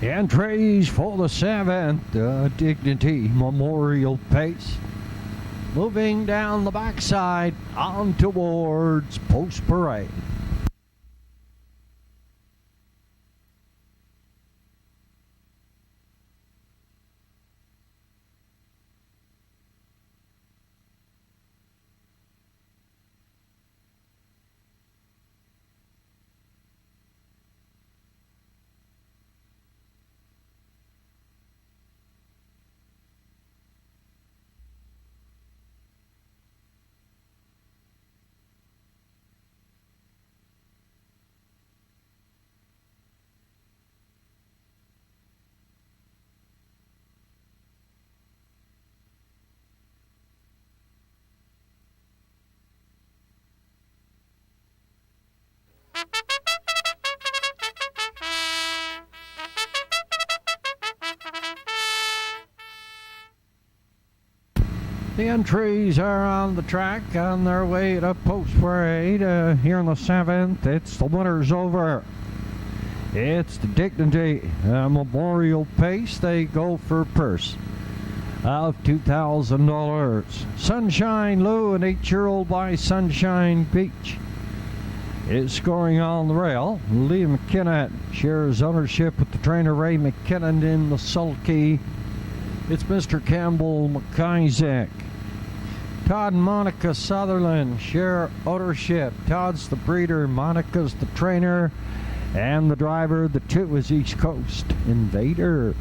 Entries for the 7th Dignity Memorial Pace. Moving down the backside on towards Post Parade. The entries are on the track on their way to post parade. Here in the 7th, it's the winner's over. It's the Dignity Memorial Pace. They go for a purse of $2,000. Sunshine Lou, an 8-year-old by Sunshine Beach, is scoring on the rail. Lee McKinnon shares ownership with the trainer Ray McKinnon in the sulky. It's Mr. Campbell McIsaac. Todd and Monica Sutherland share ownership. Todd's the breeder, Monica's the trainer, and the driver. The 2 is East Coast Invader.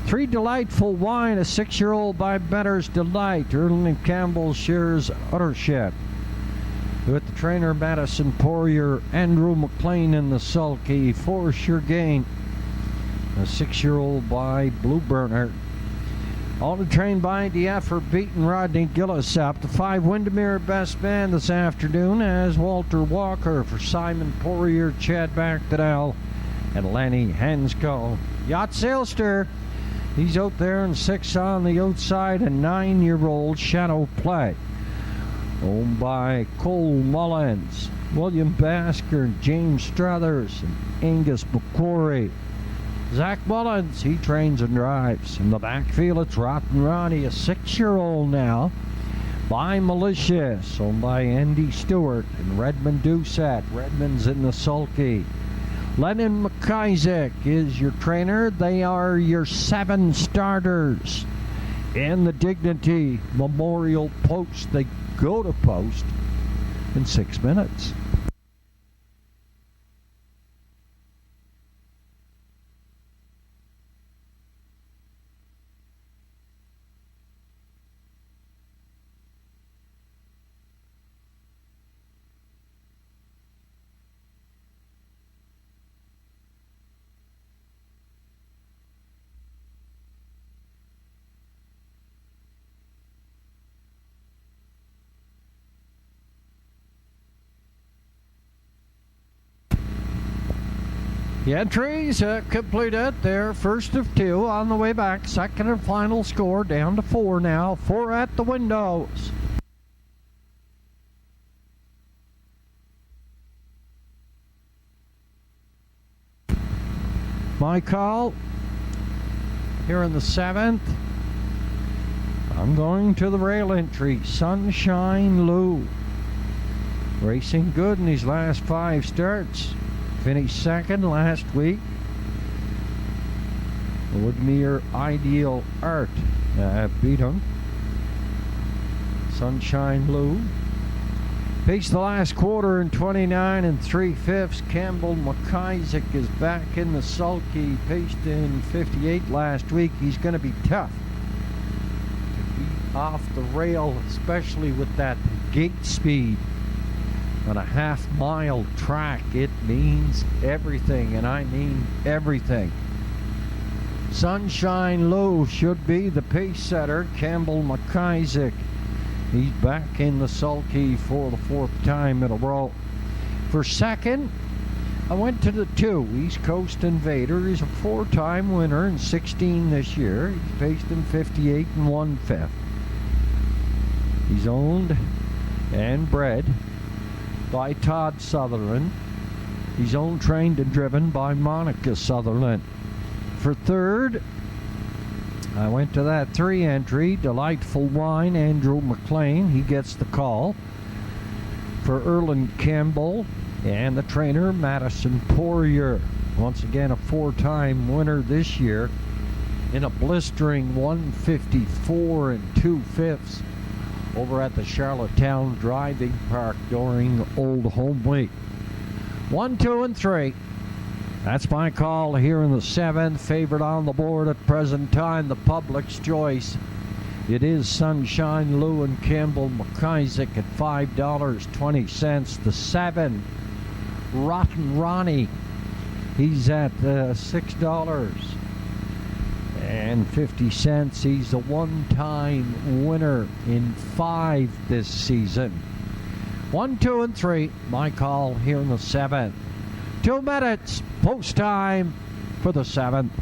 3 Delightful Wine, a 6-year-old by Better's Delight. Erling Campbell shares ownership with the trainer Madison Poirier. Andrew McLean in the sulky. 4 Sure Gain, a 6-year-old by Blue Burner. All trained by DF for beating Rodney Gillisap. The 5 Windermere Best Man this afternoon as Walter Walker for Simon Poirier, Chad Backdale, and Lenny Hanscom. Yacht Sailster, he's out there in 6 on the outside. A 9-year-old Shadow Play, owned by Cole Mullins, William Basker, James Struthers, and Angus McQuarrie. Zach Mullins, he trains and drives. In the backfield, it's Rotten Ronnie, a 6-year-old now, by Malicious, owned by Andy Stewart and Redmond Doucette. Redmond's in the sulky. Lennon McIsaac is your trainer. They are your 7 starters in the Dignity Memorial Post. They go to post in 6 minutes. The entries completed. They're first of 2 on the way back. Second and final score down to 4 now. 4 at the windows. My call here in the 7th. I'm going to the rail entry. Sunshine Lou, racing good in his last 5 starts. Finished 2nd last week. Woodmere Ideal Art beat him. Sunshine Lou paced the last quarter in 29 3/5. Campbell McIsaac is back in the sulky. Paced in 58 last week. He's going to be tough to beat off the rail, especially with that gate speed. On a half-mile track, it means everything, and I mean everything. Sunshine Lou should be the pace setter. Campbell McIsaac, he's back in the sulky for the 4th time in a row. For 2nd, I went to the 2, East Coast Invader. He's a 4-time winner in 16 this year. He's paced in 58 1/5. He's owned and bred by Todd Sutherland. He's owned, trained, and driven by Monica Sutherland. For 3rd, I went to that 3 entry, Delightful Wine, Andrew McLean. He gets the call. For Erland Campbell and the trainer, Madison Poirier. Once again, a 4-time winner this year in a blistering 154 2/5 over at the Charlottetown Driving Park during Old Home Week. 1, 2, and 3. That's my call here in the 7th. Favorite on the board at present time, the public's choice. It is Sunshine Lou and Campbell McIsaac at $5.20. The 7, Rotten Ronnie, he's at $6.50. He's a 1-time winner in 5 this season. 1, 2, and 3. My call here in the 7th. 2 minutes post time for the 7th.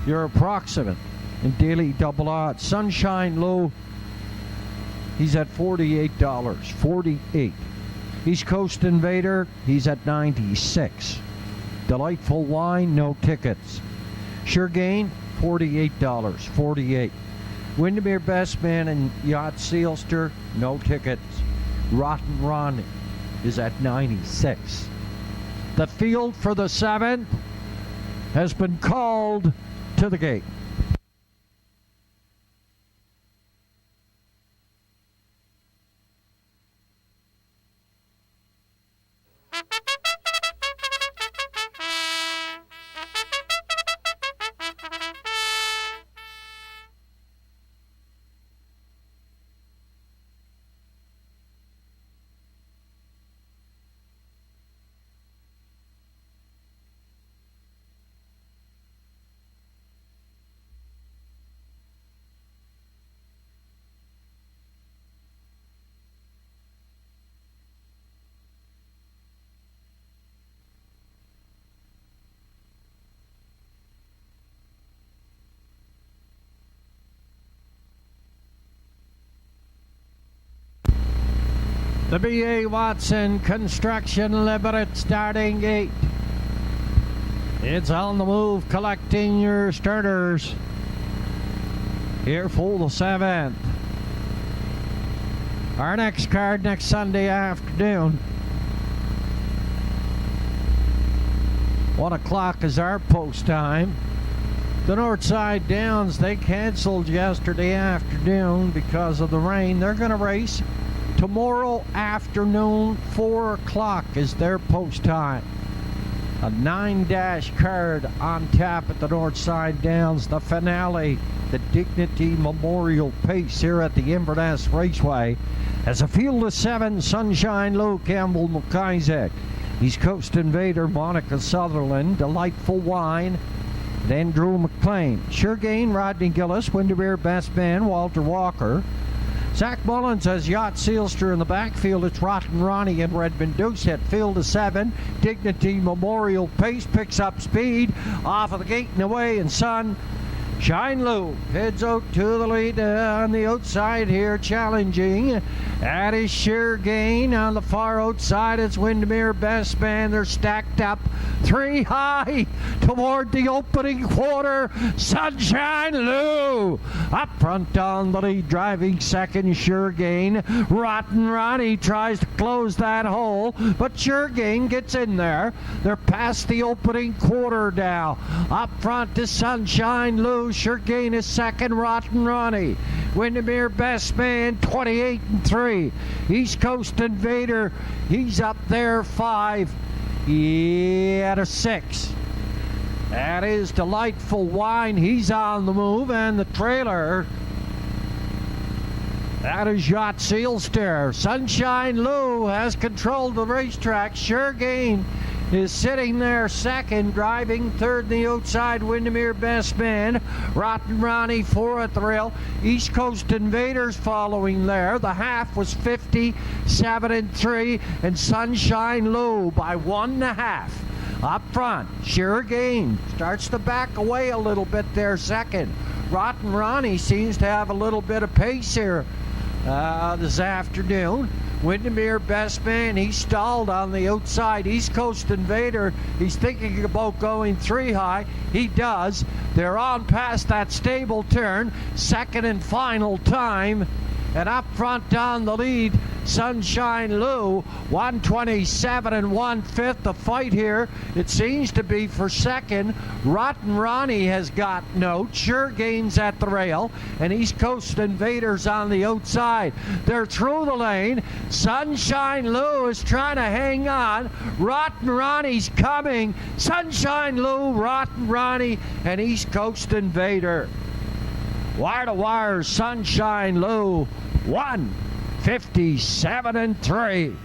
your approximate in daily double odds. Sunshine Low, he's at $48. 48. East Coast Invader, he's at 96. Delightful Wine, no tickets. Sure Gain, $48. 48. Windermere Best Man and Yacht Sealster, no tickets. Rotten Ronnie is at 96. The field for the 7th has been called to the gate. The B.A. Watson Construction Limited starting gate. It's on the move, collecting your starters here for the 7th. Our next card next Sunday afternoon. 1 o'clock is our post time. The Northside Downs, they canceled yesterday afternoon because of the rain. They're going to race tomorrow afternoon. 4 o'clock is their post time. A 9-dash card on tap at the Northside Downs. The finale, the Dignity Memorial Pace here at the Inverness Raceway. As a field of 7, Sunshine Low, Campbell McIsaac, East Coast Invader, Monica Sutherland, Delightful Wine, then Drew McLean. Sure Gain, Rodney Gillis, Windermere Best Man, Walter Walker. Zach Mullins has Yacht Sealster in the backfield. It's Rotten Ronnie and Redmond Deuce at field of 7. Dignity Memorial Pace picks up speed off of the gate and away, and Sunshine Low heads out to the lead on the outside here, challenging. That is Sure Gain. On the far outside, it's Windermere Best Man. They're stacked up 3 high toward the opening quarter. Sunshine Lou up front on the lead, driving second. Sure Gain. Rotten Ronnie tries to close that hole, but Sure Gain gets in there. They're past the opening quarter now. Up front is Sunshine Lou. Sure Gain is second. Rotten Ronnie. Windermere Best Man 28-3. East Coast Invader, he's up there 5. At a 6. That is Delightful Wine. He's on the move, and the trailer, that is Yacht Sealster. Sunshine Lou has controlled the racetrack. Sure Gain is sitting there second, driving third in the outside. Windermere Best Man. Rotten Ronnie 4 at the rail. East Coast Invaders following there. The half was 57-3, and Sunshine Lou by 1.5. Up front, Sure Gain starts to back away a little bit there second. Rotten Ronnie seems to have a little bit of pace here this afternoon. Windermere Best Man, he stalled on the outside. East Coast Invader, he's thinking about going 3 high. He does. They're on past that stable turn. Second and final time. And up front on the lead, Sunshine Lou, 127 and 1/5. The fight here, it seems to be for second. Rotten Ronnie has got note. Sure Gain's at the rail, and East Coast Invaders on the outside. They're through the lane. Sunshine Lou is trying to hang on. Rotten Ronnie's coming. Sunshine Lou, Rotten Ronnie, and East Coast Invader. Wire to wire, Sunshine Lou, 157-3.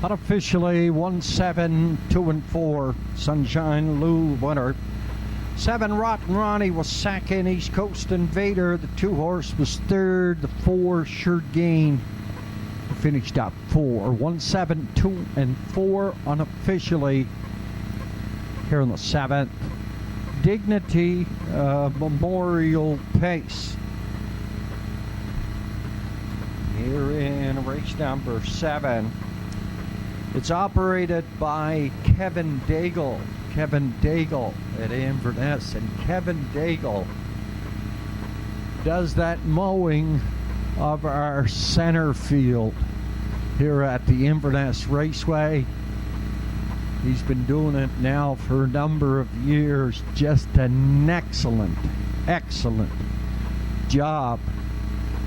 Unofficially 1-7, 2-4. Sunshine Lou winner. 7 Rotten Ronnie was second. East Coast Invader, the 2-horse, was third. The 4 Sure Gain finished up 4. 1-7, 2-4 unofficially here in the 7th. Dignity Memorial Pace. Here in race number 7. It's operated by Kevin Daigle. Kevin Daigle at Inverness. And Kevin Daigle does that mowing of our center field here at the Inverness Raceway. He's been doing it now for a number of years. Just an excellent job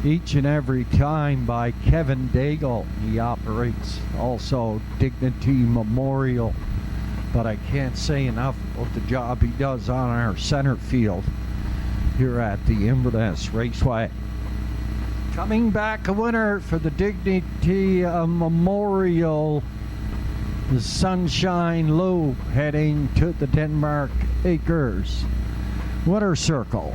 each and every time by Kevin Daigle. He operates also Dignity Memorial, but I can't say enough of the job he does on our center field here at the Inverness Raceway. Coming back a winner for the Dignity Memorial, the Sunshine Lou, heading to the Denmark Acres winner circle.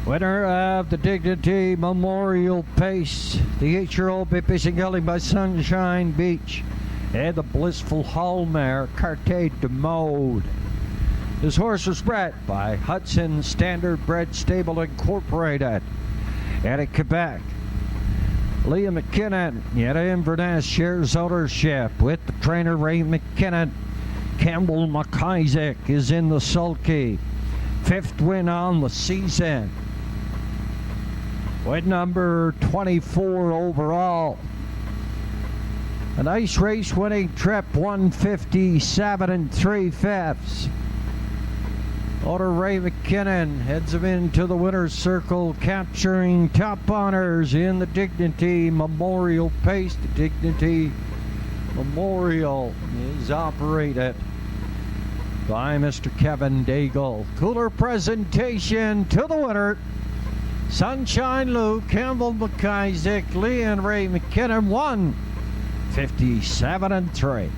Winner of the Dignity Memorial Pace, the 8-year-old Bippy by Sunshine Beach, and the Blissful Hull mare, Carte de Mode. This horse was bred by Hudson Standard Bred Stable Incorporated out of Quebec. Liam McKinnon at Inverness shares ownership with the trainer Ray McKinnon. Campbell McIsaac is in the sulky. 5th win on the season, with number 24 overall. A nice race winning trip, 157 3/5. Owner Ray McKinnon heads him into the winner's circle, capturing top honors in the Dignity Memorial Pace. The Dignity Memorial is operated by Mr. Kevin Daigle. Cooler presentation to the winner, Sunshine Lou, Campbell McIsaac, Lee and Ray McKinnon, 157 3.